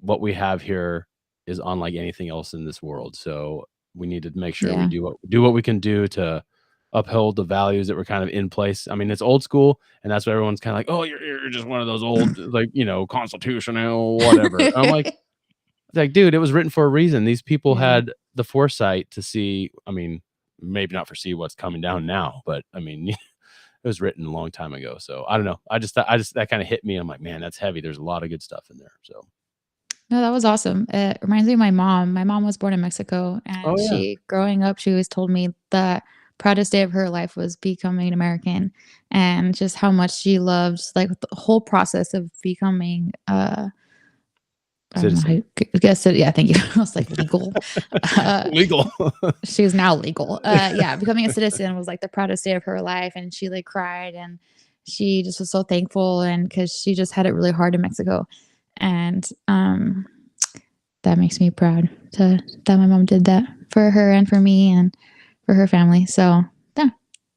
what we have here is unlike anything else in this world. So we need to make sure we do what we can do to uphold the values that were kind of in place. I mean, it's old school, and that's what everyone's kind of like, oh, you're just one of those old, like, constitutional, whatever. I'm like, dude, it was written for a reason. These people had the foresight to see, I mean, maybe not foresee what's coming down now, but I mean, it was written a long time ago. So I don't know. I just that kind of hit me. I'm like, man, that's heavy. There's a lot of good stuff in there. So no, that was awesome. It reminds me of my mom. My mom was born in Mexico, and she, growing up, she always told me that proudest day of her life was becoming an American, and just how much she loved, like, the whole process of becoming citizen. Yeah, thank you. I was like, legal. Legal. She was now legal. Becoming a citizen was like the proudest day of her life, and she like cried, and she just was so thankful, and because she just had it really hard in Mexico, and that makes me proud that my mom did that for her and for me and for her family. So yeah,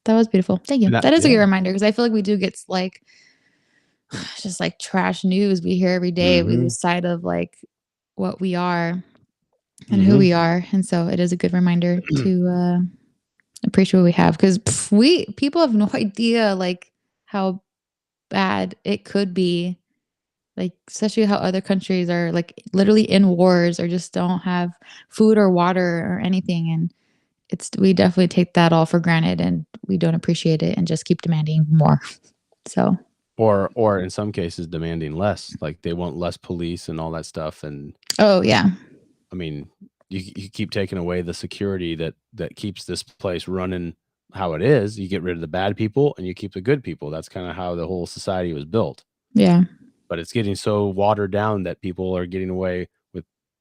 that was beautiful. Thank you. That is a good reminder, because I feel like we do get like just like trash news we hear every day. We lose sight of like what we are and who we are, and so it is a good reminder to appreciate what we have, because people have no idea like how bad it could be, like especially how other countries are like literally in wars or just don't have food or water or anything, and we definitely take that all for granted, and we don't appreciate it and just keep demanding more. So or in some cases demanding less, like they want less police and all that stuff. And I mean, you keep taking away the security that keeps this place running how it is. You get rid of the bad people and you keep the good people. That's kind of how the whole society was built. Yeah. But it's getting so watered down that people are getting away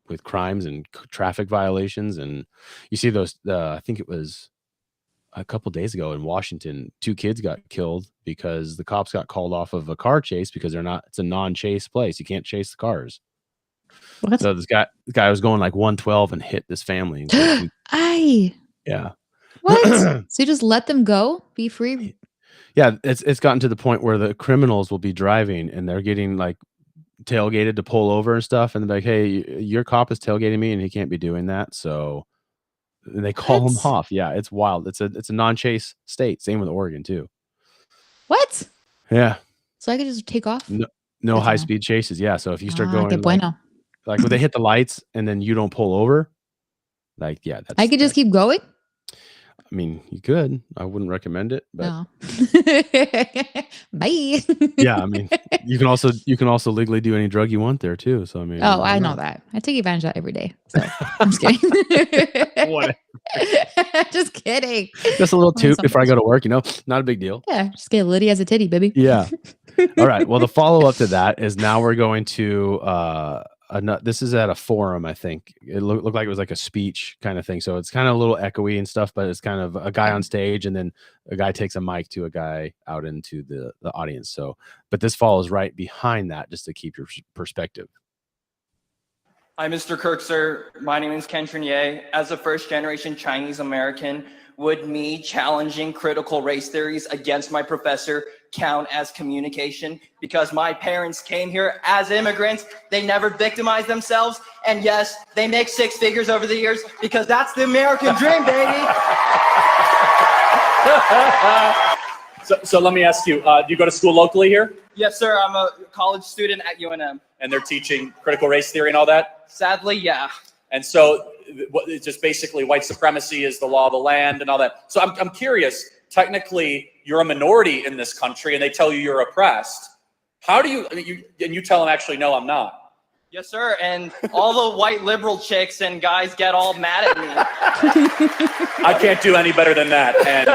with crimes and traffic violations. And you see those, I think it was a couple days ago in Washington, 2 kids got killed because the cops got called off of a car chase because it's a non-chase place. You can't chase the cars. What? So this guy was going like 112 and hit this family. Yeah. What? So you just let them go, be free? Yeah, it's gotten to the point where the criminals will be driving and they're getting like tailgated to pull over and stuff, and they're like, hey, your cop is tailgating me and he can't be doing that. So they call him off. Yeah, it's wild. It's a non-chase state. Same with Oregon too. What? Yeah. So I could just take off? No high-speed chases. Yeah. So if you start going like when they hit the lights and then you don't pull over, like, yeah, I could just keep going? I mean, you could. I wouldn't recommend it, but no. Bye. Yeah, I mean, you can also legally do any drug you want there too. So I mean, I know that. I take advantage of that every day. So I'm just kidding. What? Just kidding. Just a little toot before I go to work. Not a big deal. Yeah, just get litty as a titty, baby. Yeah. All right. Well, the follow up to that is now we're going to this is at a forum. I think it looked like it was like a speech kind of thing. So it's kind of a little echoey and stuff, but it's kind of a guy on stage and then a guy takes a mic to a guy out into the audience. So, but this follows right behind that just to keep your perspective. Hi, Mr. Kirk, sir. My name is Ken Trenier. As a first-generation Chinese American, would me challenging critical race theories against my professor count as communication? Because my parents came here as immigrants. They never victimized themselves. And yes, they make 6 figures over the years because that's the American dream, baby. So let me ask you, do you go to school locally here? Yes, sir. I'm a college student at UNM. And they're teaching critical race theory and all that? Sadly, yeah. And so it's just basically white supremacy is the law of the land and all that. So I'm curious, technically you're a minority in this country and they tell you you're oppressed. How do you tell them actually, no, I'm not? Yes, sir. And all the white liberal chicks and guys get all mad at me. I can't do any better than that. And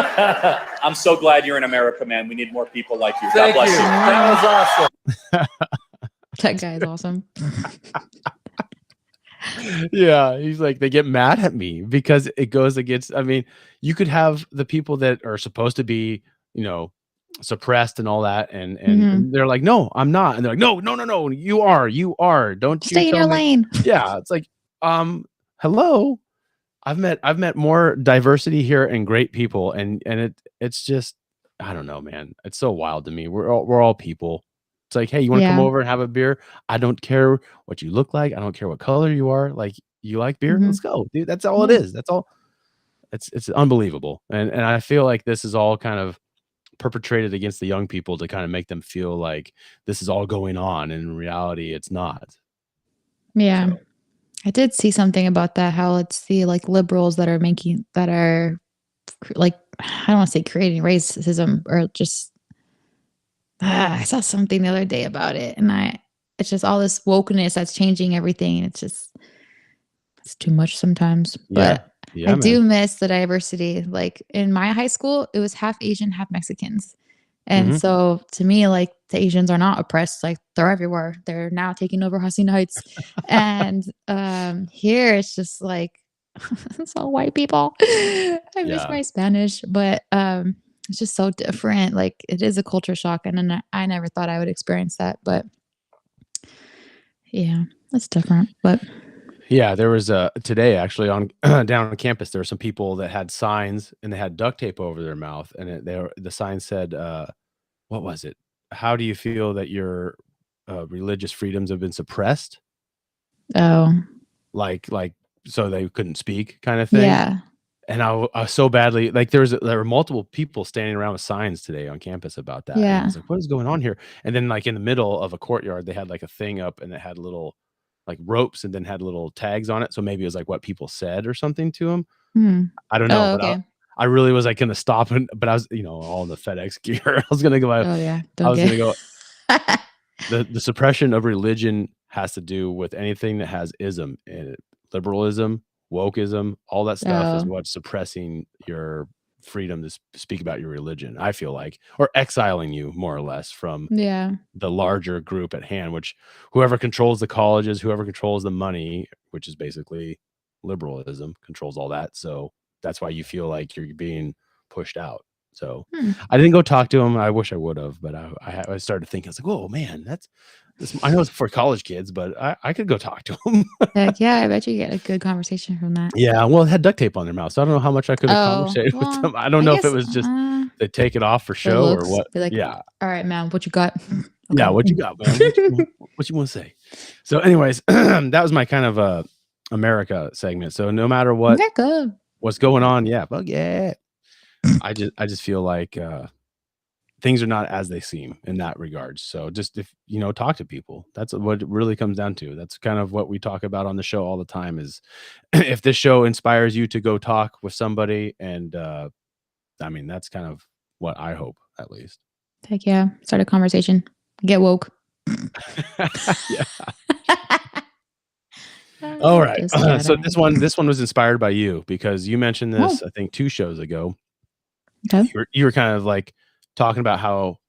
I'm so glad you're in America, man. We need more people like you. God bless you. That was awesome. That guy is awesome. Yeah, he's like, they get mad at me because it goes against, I mean, you could have the people that are supposed to be, you know, suppressed and all that, and they're like, no, I'm not, and they're like, no, you are, don't Stay you in your lane. Yeah, it's like, hello, I've met more diversity here and great people, and it's just, I don't know, man, it's so wild to me. We're all people. It's like, hey, you want to come over and have a beer? I don't care what you look like. I don't care what color you are. Like, you like beer? Let's go, dude. That's all it is. That's all. It's unbelievable. And I feel like this is all kind of perpetrated against the young people to kind of make them feel like this is all going on. And in reality, it's not. Yeah. So. I did see something about that, how it's the like liberals that are like, I don't want to say creating racism or just, I saw something the other day about it, and it's just all this wokeness that's changing everything. And it's too much sometimes, but I do miss the diversity. Like in my high school, it was half Asian, half Mexicans. And so to me, like the Asians are not oppressed. Like they're everywhere. They're now taking over Hacienda Heights. And here it's just like, it's all white people. I miss my Spanish, but it's just so different. Like it is a culture shock. And then I never thought I would experience that, but yeah, it's different. But yeah, there was today actually on down on campus, there were some people that had signs and they had duct tape over their mouth, and the sign said, what was it? How do you feel that your religious freedoms have been suppressed? Oh, like so they couldn't speak, kind of thing. Yeah. And I so badly, like there were multiple people standing around with signs today on campus about that. And I was like, what is going on here? And then like in the middle of a courtyard, they had like a thing up and it had little like ropes and then had little tags on it. So maybe it was like what people said or something to them. I don't know. Oh, but I really was like going to stop, but I was, all in the FedEx gear. I was going to go. Oh yeah. I was going to go. The suppression of religion has to do with anything that has ism in it. Liberalism, wokeism, all that stuff is what's suppressing your freedom to speak about your religion, I feel like, or exiling you more or less from the larger group at hand, which whoever controls the colleges, whoever controls the money, which is basically liberalism, controls all that. So that's why you feel like you're being pushed out. So I didn't go talk to him. I wish I would have, but I started thinking, I was like, oh man, I know it's for college kids, but I could go talk to them. Heck yeah, I bet you get a good conversation from that. Yeah, well, it had duct tape on their mouth, so I don't know how much I could have conversated with them. I don't know if it was just they take it off for show or what. Be like, yeah. All right, man, what you got? Okay. Yeah, what you got, man? What you want to say? So, anyways, that was my kind of America segment. So, no matter what's going on, fuck yeah. I just feel like things are not as they seem in that regard. So just if talk to people, that's what it really comes down to. That's kind of what we talk about on the show all the time is if this show inspires you to go talk with somebody, and I mean that's kind of what I hope, at least. Heck yeah, start a conversation, get woke. Yeah. All right. So this one was inspired by you because you mentioned this I think 2 shows ago. Okay. You were kind of like talking about how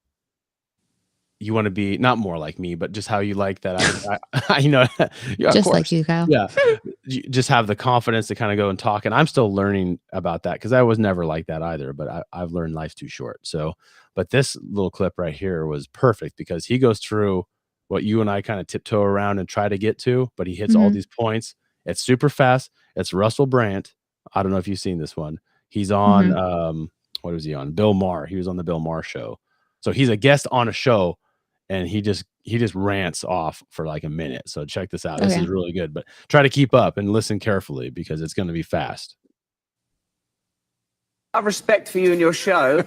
you want to be not more like me, but just how you like that. Yeah, just like you, Kyle. Yeah. You just have the confidence to kind of go and talk. And I'm still learning about that because I was never like that either, but I've learned life's too short. So, but this little clip right here was perfect because he goes through what you and I kind of tiptoe around and try to get to, but he hits all these points. It's super fast. It's Russell Brand. I don't know if you've seen this one. He's on what was he on? Bill Maher. He was on the Bill Maher show. So he's a guest on a show, and he just rants off for like a minute. So check this out. This is really good, but try to keep up and listen carefully because it's going to be fast. I have respect for you and your show.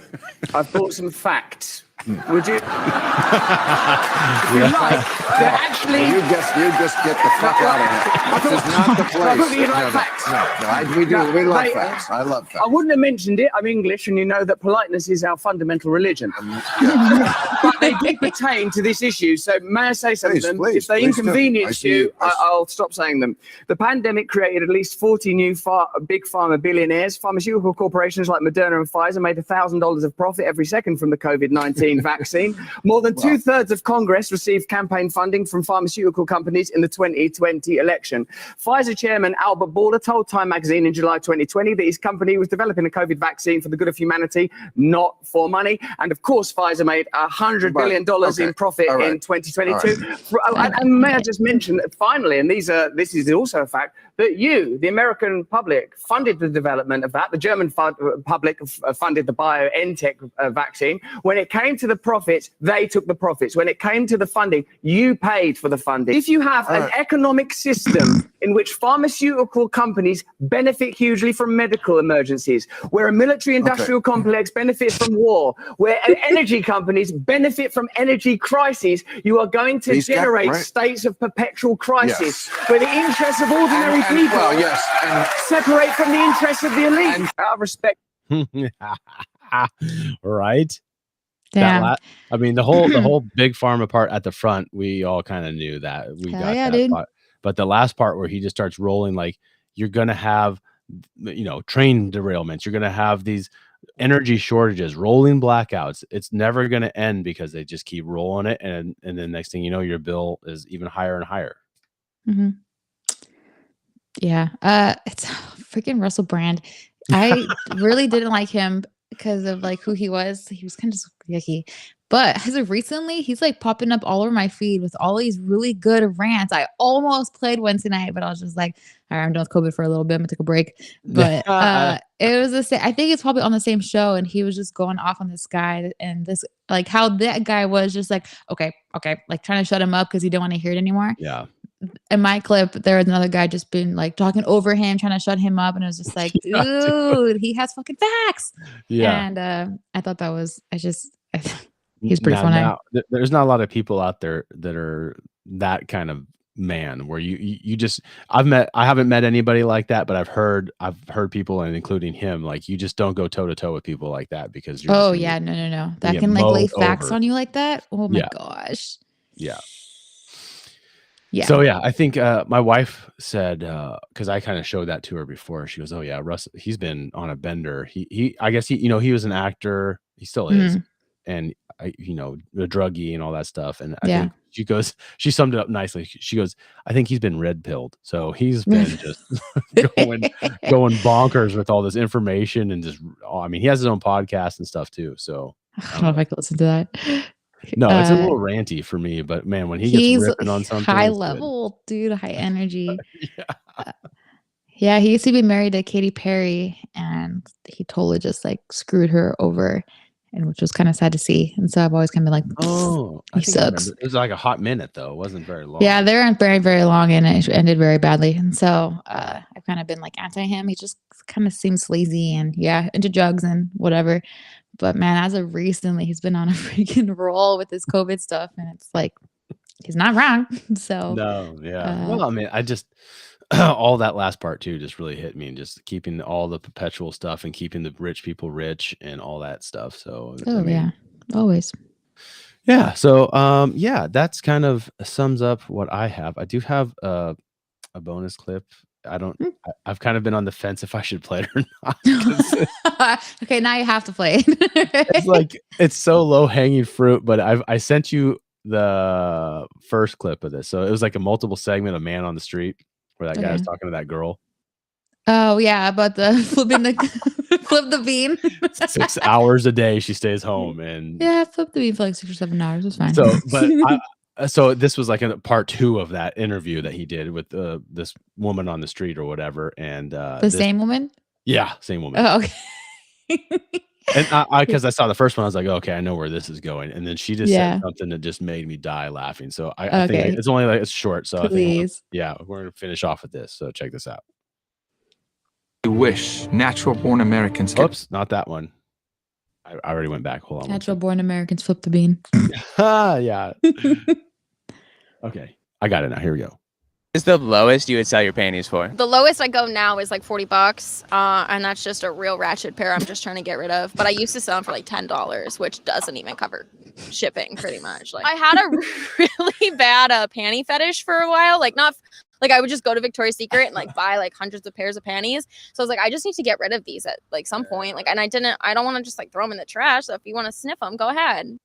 I've brought some facts. Would you? If you like, they're actually. You just get the fuck out of here. This is not the place. You like facts. We like facts. I love facts. I wouldn't have mentioned it. I'm English, and you know that politeness is our fundamental religion. But they do pertain to this issue. So may I say something? If they inconvenience you, I'll stop saying them. The pandemic created at least 40 new big pharma billionaires. Pharmaceutical corporations like Moderna and Pfizer made $1,000 of profit every second from the COVID-19 vaccine. More than 2/3 of Congress received campaign funding from pharmaceutical companies in the 2020 election. Pfizer chairman Albert Bourla told Time magazine in July 2020 that his company was developing a COVID vaccine for the good of humanity, not for money. And of course, Pfizer made $100 billion in profit in 2022. And may I just mention that finally, and this is also a fact, that you, the American public, funded the development of that. The German public funded the BioNTech vaccine. When it came to the profits, they took the profits. When it came to the funding, you paid for the funding. If you have an economic system in which pharmaceutical companies benefit hugely from medical emergencies, where a military-industrial complex benefits from war, where energy companies benefit from energy crises, you are going to generate states of perpetual crisis, where the interests of ordinary people separate from the interests of the elite. And out of respect. Right. Damn. I mean, the whole big pharma part at the front, we all kind of knew that. We got that dude. part. But the last part where he just starts rolling, like you're gonna have, train derailments. You're gonna have these energy shortages, rolling blackouts. It's never gonna end because they just keep rolling it, and then next thing you know, your bill is even higher and higher. Mm-hmm. Yeah. It's freaking Russell Brand. I really didn't like him because of like who he was. He was kind of yucky. But as of recently, he's like popping up all over my feed with all these really good rants. I almost played one tonight, but I was just like, all right, I'm done with COVID for a little bit. I'm gonna take a break. But it was the same. I think it's probably on the same show, and he was just going off on this guy and this, like how that guy was just like, okay, like trying to shut him up because he didn't want to hear it anymore. Yeah. In my clip, there was another guy just been like talking over him, trying to shut him up, and it was just like, dude, he has fucking facts. Yeah. And I thought that was, he's pretty funny. Now, there's not a lot of people out there that are that kind of man where you just, I haven't met anybody like that, but I've heard people, and including him, like you just don't go toe to toe with people like that because you're no, that can like lay facts on you like that. Oh my gosh. Yeah. So yeah, I think my wife said, because I kind of showed that to her before. She goes, "Oh yeah, Russ, he's been on a bender. I guess he was an actor. He still is, and a druggie and all that stuff." And I think she summed it up nicely. She goes, "I think he's been red pilled. So he's been just going bonkers with all this information and just. I mean, he has his own podcast and stuff too. So I don't know if I could listen to that." No, it's a little ranty for me, but man, when he gets ripping on something, high level, dude, high energy. Yeah, he used to be married to Katy Perry, and he totally just like screwed her over, and which was kind of sad to see. And so I've always kind of been like, oh, he sucks. It was like a hot minute though; it wasn't very long. Yeah, they weren't very, very long, and it ended very badly. And so I've kind of been like anti him. He just kind of seems lazy and into drugs and whatever. But man, as of recently, he's been on a freaking roll with this COVID stuff, and it's like he's not wrong. So no, yeah. Well, I mean, I just all that last part too just really hit me, and just keeping all the perpetual stuff and keeping the rich people rich and all that stuff. So always. Yeah. So that's kind of sums up what I have. I do have a bonus clip. I've kind of been on the fence if I should play it or not. Okay, now you have to play it. It's so low hanging fruit, but I sent you the first clip of this. So it was like a multiple segment of Man on the Street where that guy was talking to that girl. Oh yeah, about the flipping the flip the bean. 6 hours a day she stays home, and flip the bean for like 6 or 7 hours. It's fine. So, but so this was like a part 2 of that interview that he did with this woman on the street or whatever, and same woman. Yeah, same woman. Oh, okay. And because I saw the first one, I was like, okay, I know where this is going. And then she just said Yeah. something that just made me die laughing. So I think Okay. it's only like it's short. So I think, Please. we're gonna finish off with this. So check this out. I wish natural-born Americans could. Oops, not that one. I already went back. Hold on. Natural born Americans flip the bean. Yeah. Okay, I got it now. Here we go. Is the lowest you would sell your panties for? The lowest I go now is like $40, and that's just a real ratchet pair I'm just trying to get rid of. But I used to sell them for like $10, which doesn't even cover shipping pretty much. Like I had a really bad panty fetish for a while. Like not like I would just go to Victoria's Secret and like buy like hundreds of pairs of panties. So I was like, I just need to get rid of these at like some point. Like, and I don't want to just like throw them in the trash. So if you want to sniff them, go ahead.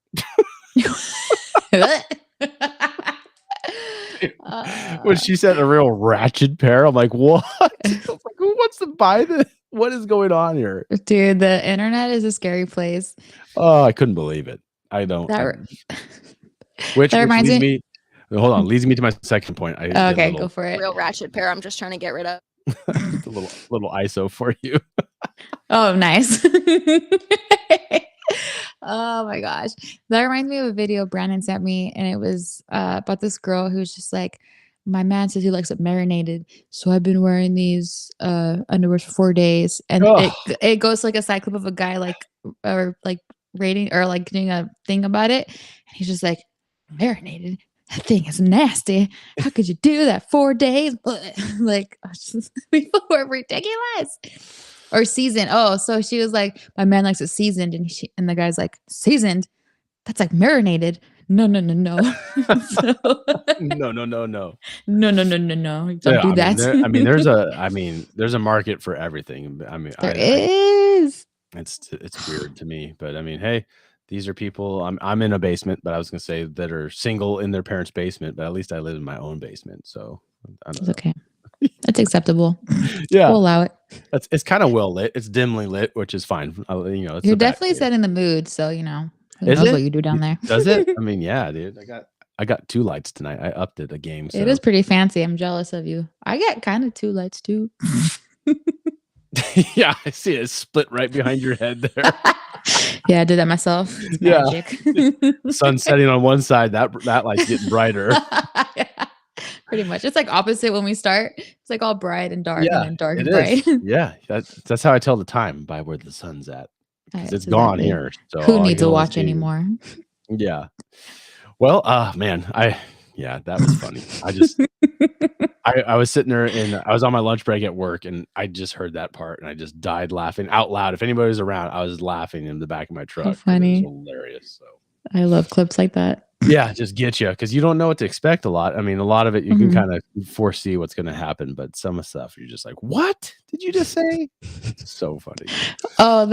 When she said a real ratchet pair, I'm like, what? I was like, who wants to buy this? What is going on here? Dude, the internet is a scary place. Oh, I couldn't believe it. I don't. Which that reminds leads me. Hold on, leads me to my second point. Okay, go for it. Real ratchet pair I'm just trying to get rid of. It's a little ISO for you. Oh, nice. Oh my gosh. That reminds me of a video Brandon sent me, and it was about this girl who's just like, my man says he likes it marinated, so I've been wearing these underwear for 4 days, and it goes like a side clip of a guy like rating or like doing a thing about it, and he's just like, marinated, that thing is nasty, how could you do that 4 days? Like people were ridiculous. Or seasoned. Oh, so she was like, my man likes it seasoned, and the guy's like, seasoned? That's like marinated. No. No. No. Don't do that. There's a market for everything. I mean, there is. It's weird to me, but I mean, hey, these are people. I'm in a basement, but I was gonna say that are single in their parents' basement, but at least I live in my own basement, so It's okay. That's acceptable. Yeah, we'll allow it. It's kind of well lit. It's dimly lit, which is fine. It's You're definitely setting the mood, so who knows what you do down there. Does it? I mean, yeah, dude. I got 2 lights tonight. I upped it a game. So. It is pretty fancy. I'm jealous of you. I get kind of 2 lights too. Yeah, I see it split right behind your head there. Yeah, I did that myself. It's magic. Sun setting on one side, that light's getting brighter. Yeah, pretty much. It's like opposite when we start. It's like all bright and dark, and then dark and it bright. is. Yeah, that's how I tell the time, by where the sun's at. It's gone here. So who needs to watch anymore? Yeah. Well, man, that was funny. I was sitting there and I was on my lunch break at work, and I just heard that part and I just died laughing out loud. If anybody was around, I was laughing in the back of my truck. So funny. It was hilarious. So I love clips like that. yeah, just get you, because you don't know what to expect a lot. I mean, a lot of it you can kind of foresee what's going to happen, but some of stuff you're just like, what did you just say? It's so funny. Oh,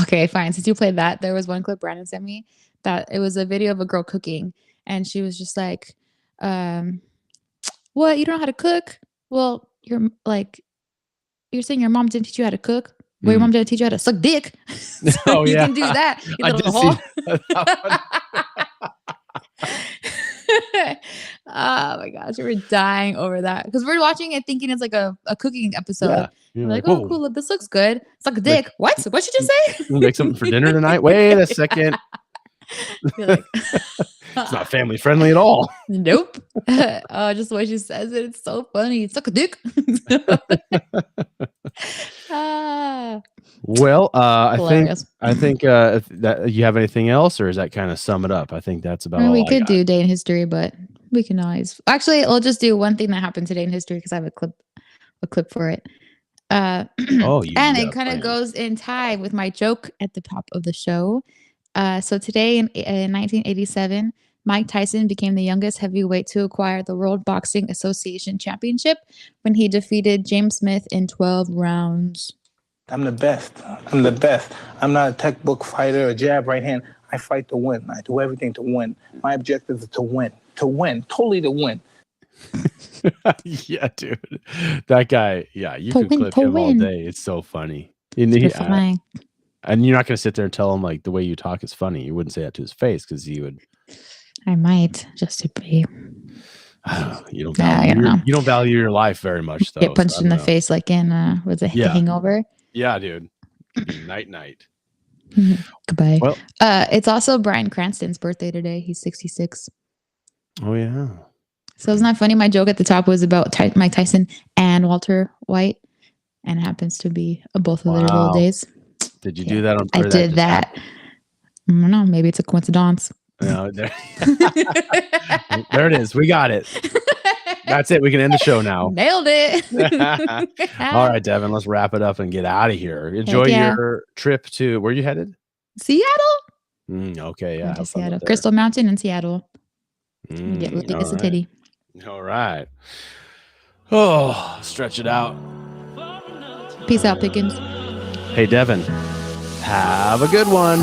okay, fine. Since you played that, there was one clip Brandon sent me that it was a video of a girl cooking, and she was just like, what, you don't know how to cook? Well, you're saying your mom didn't teach you how to cook? Well, your mom didn't teach you how to suck dick. So you can do that. You little whore. Oh my gosh, we were dying over that because we're watching it thinking it's like a cooking episode. Yeah. We're like, oh, cool, this looks good. Suck a dick. What you just say? We'll make something for dinner tonight. Wait a second. Like, it's not family friendly at all. Nope. Just the way she says it, it's so funny. Suck a dick. Well, I Hilarious. think if that you have anything else, or is that kind of sum it up? I think that's about all We I could got. do day in history, but we can always actually I'll just do one thing that happened today in history because I have a clip for it. And it kind of goes in tie with my joke at the top of the show. So today in 1987, Mike Tyson became the youngest heavyweight to acquire the World Boxing Association Championship when he defeated James Smith in 12 rounds. I'm the best. I'm the best. I'm not a textbook fighter or jab right hand. I fight to win. I do everything to win. My objective is to win. To win. Totally to win. Yeah, dude. That guy, yeah, you could clip him all day. It's so funny. And you're not going to sit there and tell him like the way you talk is funny. You wouldn't say that to his face because he would. I might just to be. You don't value, you don't value your life very much, though. Get punched in the face like in was it The Hangover? Yeah, dude. Night night. Goodbye. Well, It's also Bryan Cranston's birthday today. He's 66. oh yeah. So isn't that funny? My joke at the top was about Mike Tyson and Walter White, and it happens to be both of their little Wow. days. Did you do that on I or did just that. happened? I don't know. Maybe it's a coincidence. No, there it is. We got it. That's it. We can end the show now. Nailed it. All right, Devin, let's wrap it up and get out of here. Enjoy yeah. your trip to where you headed? Seattle. Okay, yeah. Went to have fun Seattle. up there. Crystal Mountain in Seattle. Get lit all as a right. titty. All right. Oh, stretch it out. Peace out, Pickens. Hey, Devin, have a good one.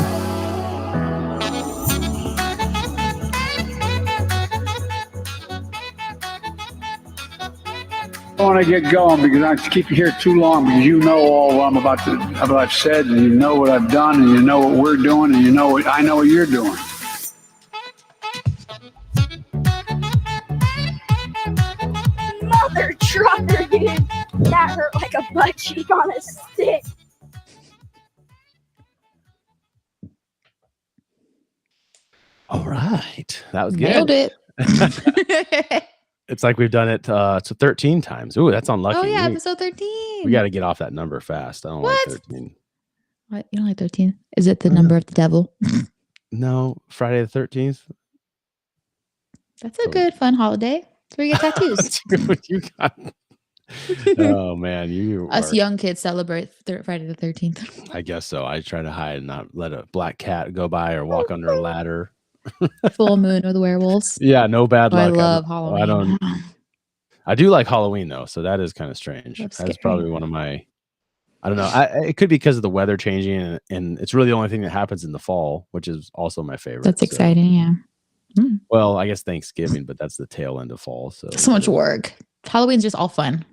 I want to get going because I keep you here too long because you know all what what I've said, and you know what I've done, and you know what we're doing, and you know what I know what you're doing. Mother trucker, dude. That hurt like a butt cheek on a stick. All right. That was good. Nailed it. It's like we've done it 13 times. Ooh, that's unlucky. Oh yeah, episode 13. We got to get off that number fast. I don't What? like 13. What? You don't like 13? Is it the number of the devil? No, Friday the 13th. That's a good, fun holiday. That's where you get tattoos. You got. Oh man, you. Us are- young kids celebrate Friday the 13th. I guess so. I try to hide and not let a black cat go by or walk under a ladder. Full moon with werewolves. Yeah, no bad Oh, I luck. love I don't. Halloween. I do like Halloween though, so that is kind of strange. That's That's scary. probably one of my. I don't know. It could be because of the weather changing, and it's really the only thing that happens in the fall, which is also my favorite. That's so- exciting. Yeah. Well, I guess Thanksgiving, but that's the tail end of fall. So So much work. Halloween's just all fun.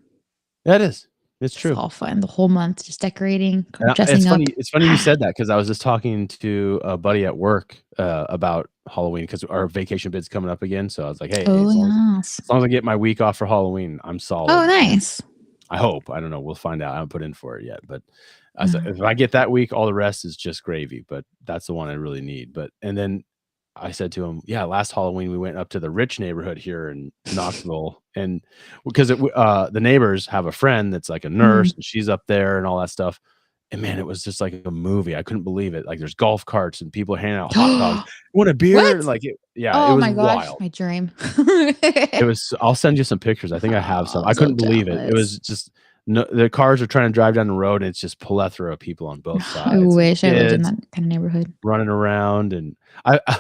that is. It's true. It's all fun. The whole month, just decorating, And dressing it's up. funny. It's funny you said that because I was just talking to a buddy at work about Halloween because our vacation bid's coming up again. So I was like, "Hey, Oh, as long yes. as I get my week off for Halloween, I'm solid." Oh, nice. I hope. I don't know. We'll find out. I haven't put in for it yet, but I said, if I get that week, all the rest is just gravy. But that's the one I really need. And then I said to him, "Yeah, last Halloween we went up to the rich neighborhood here in Knoxville, and because the neighbors have a friend that's like a nurse, and she's up there and all that stuff. And man, it was just like a movie. I couldn't believe it. Like there's golf carts and people handing out hot dogs. You want a beer? What? And like it Oh was my gosh, wild. my dream. It was. I'll send you some pictures. I think I have some. I I'm so couldn't believe it. It jealous. was just no. The cars are trying to drive down the road, and it's just plethora of people on both sides. I wish I lived in Kids that kind of neighborhood. running around, and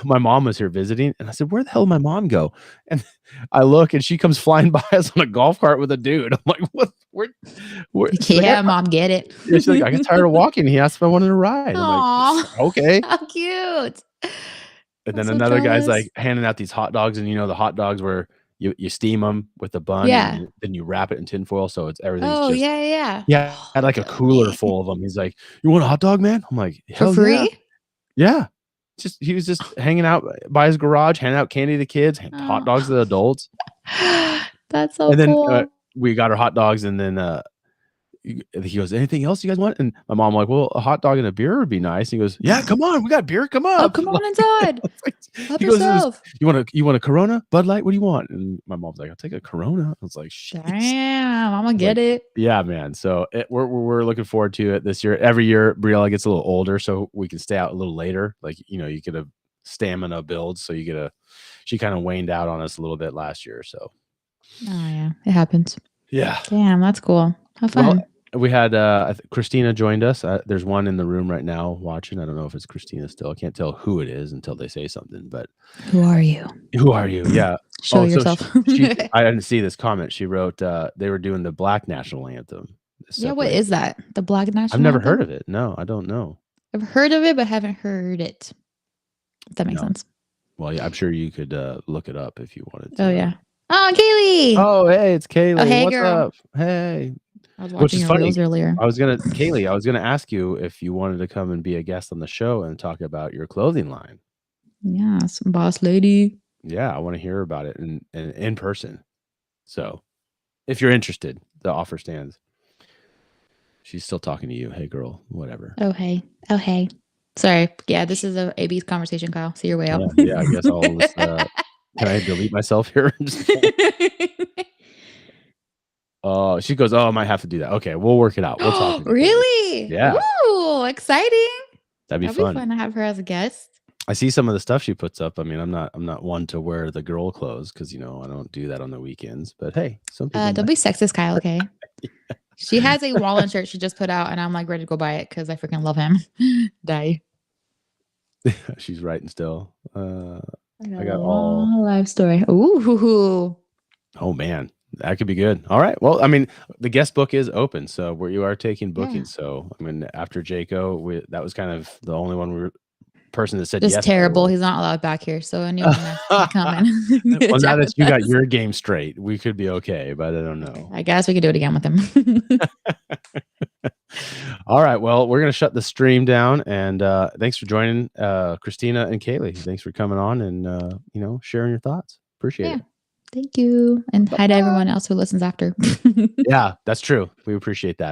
my mom was here visiting, and I said, "Where the hell did my mom go?" And I look, and she comes flying by us on a golf cart with a dude. I'm like, "What? Where?" She's like, Yeah, mom, get it. She's like, "I got tired of walking." He asked if I wanted to ride. I'm like, Aw, "Okay." how cute. And then so another guy's jealous. like handing out these hot dogs, and the hot dogs where you steam them with the bun, Yeah. and then you wrap it in tinfoil, so it's everything's Oh, just yeah. yeah. I had like a cooler full of them. He's like, "You want a hot dog, man?" I'm like, For "Hell free? yeah." He was just hanging out by his garage, handing out candy to kids, hot dogs to the adults, That's so and then cool. we got our hot dogs, and then he goes, "Anything else you guys want?" And my mom like, "Well, a hot dog and a beer would be nice." He goes, "Yeah, come on, we got beer. Come on, Oh, come on inside. Help He goes, yourself. You want a Corona, Bud Light? What do you want?" And my mom's like, "I'll take a Corona." I was like, "Shit." Damn, I'm gonna get it. Yeah, man. So we're looking forward to it this year. Every year, Briella gets a little older, so we can stay out a little later. Like you get a stamina build, so she kind of waned out on us a little bit last year. So Oh yeah, it happens. yeah. Damn, that's cool. Have fun. Well, we had Christina joined us. There's one in the room right now watching. I don't know if it's Christina still. I can't tell who it is until they say something. But Who are you? who are you? Yeah. Show so yourself. I didn't see this comment. She wrote they were doing the Black National Anthem. Yeah, what is that? The Black National I've never Anthem? heard of it. No, I don't know. I've heard of it, but haven't heard it. If that makes No. sense. Well, yeah, I'm sure you could look it up if you wanted to. Oh yeah. Oh, Kaylee. Oh, hey, it's Kaylee. Oh, hey, What's girl. up? Hey. I was Which watching is your funny. reels earlier. Kaylee, I was gonna ask you if you wanted to come and be a guest on the show and talk about your clothing line. Yeah, some boss lady. Yeah, I want to hear about it in person. So if you're interested, the offer stands. She's still talking to you. Hey, girl, whatever. Oh, hey. Oh, hey. Sorry. Yeah, this is a AB's conversation, Kyle. See your way out. Yeah, I guess I'll just, can I delete myself here? She goes, oh, I might have to do that. Okay, we'll work it out. We'll talk. Really? Yeah. Ooh, exciting. That'd be That'd fun. be fun to have her as a guest. I see some of the stuff she puts up. I mean, I'm not one to wear the girl clothes because I don't do that on the weekends. But hey, some people. Don't be sexist, Kyle. Okay. She has a Wallen shirt she just put out, and I'm like ready to go buy it because I freaking love him. Die. She's writing still. I I got all. live story. Ooh. Oh man, that could be good. All right. Well, I mean, the guest book is open, so where you are taking bookings. So I mean, after Jaco, that was kind of the only one person that said Just yes. terrible. He's not allowed back here, so anyone that's coming. Well, now that you got your game straight, we could be okay, but I don't know. I guess we could do it again with him. All right. Well, we're going to shut the stream down. And thanks for joining, Christina and Kaylee. Thanks for coming on and, sharing your thoughts. Appreciate it. Thank you. And hi to everyone else who listens after. Yeah, that's true. We appreciate that.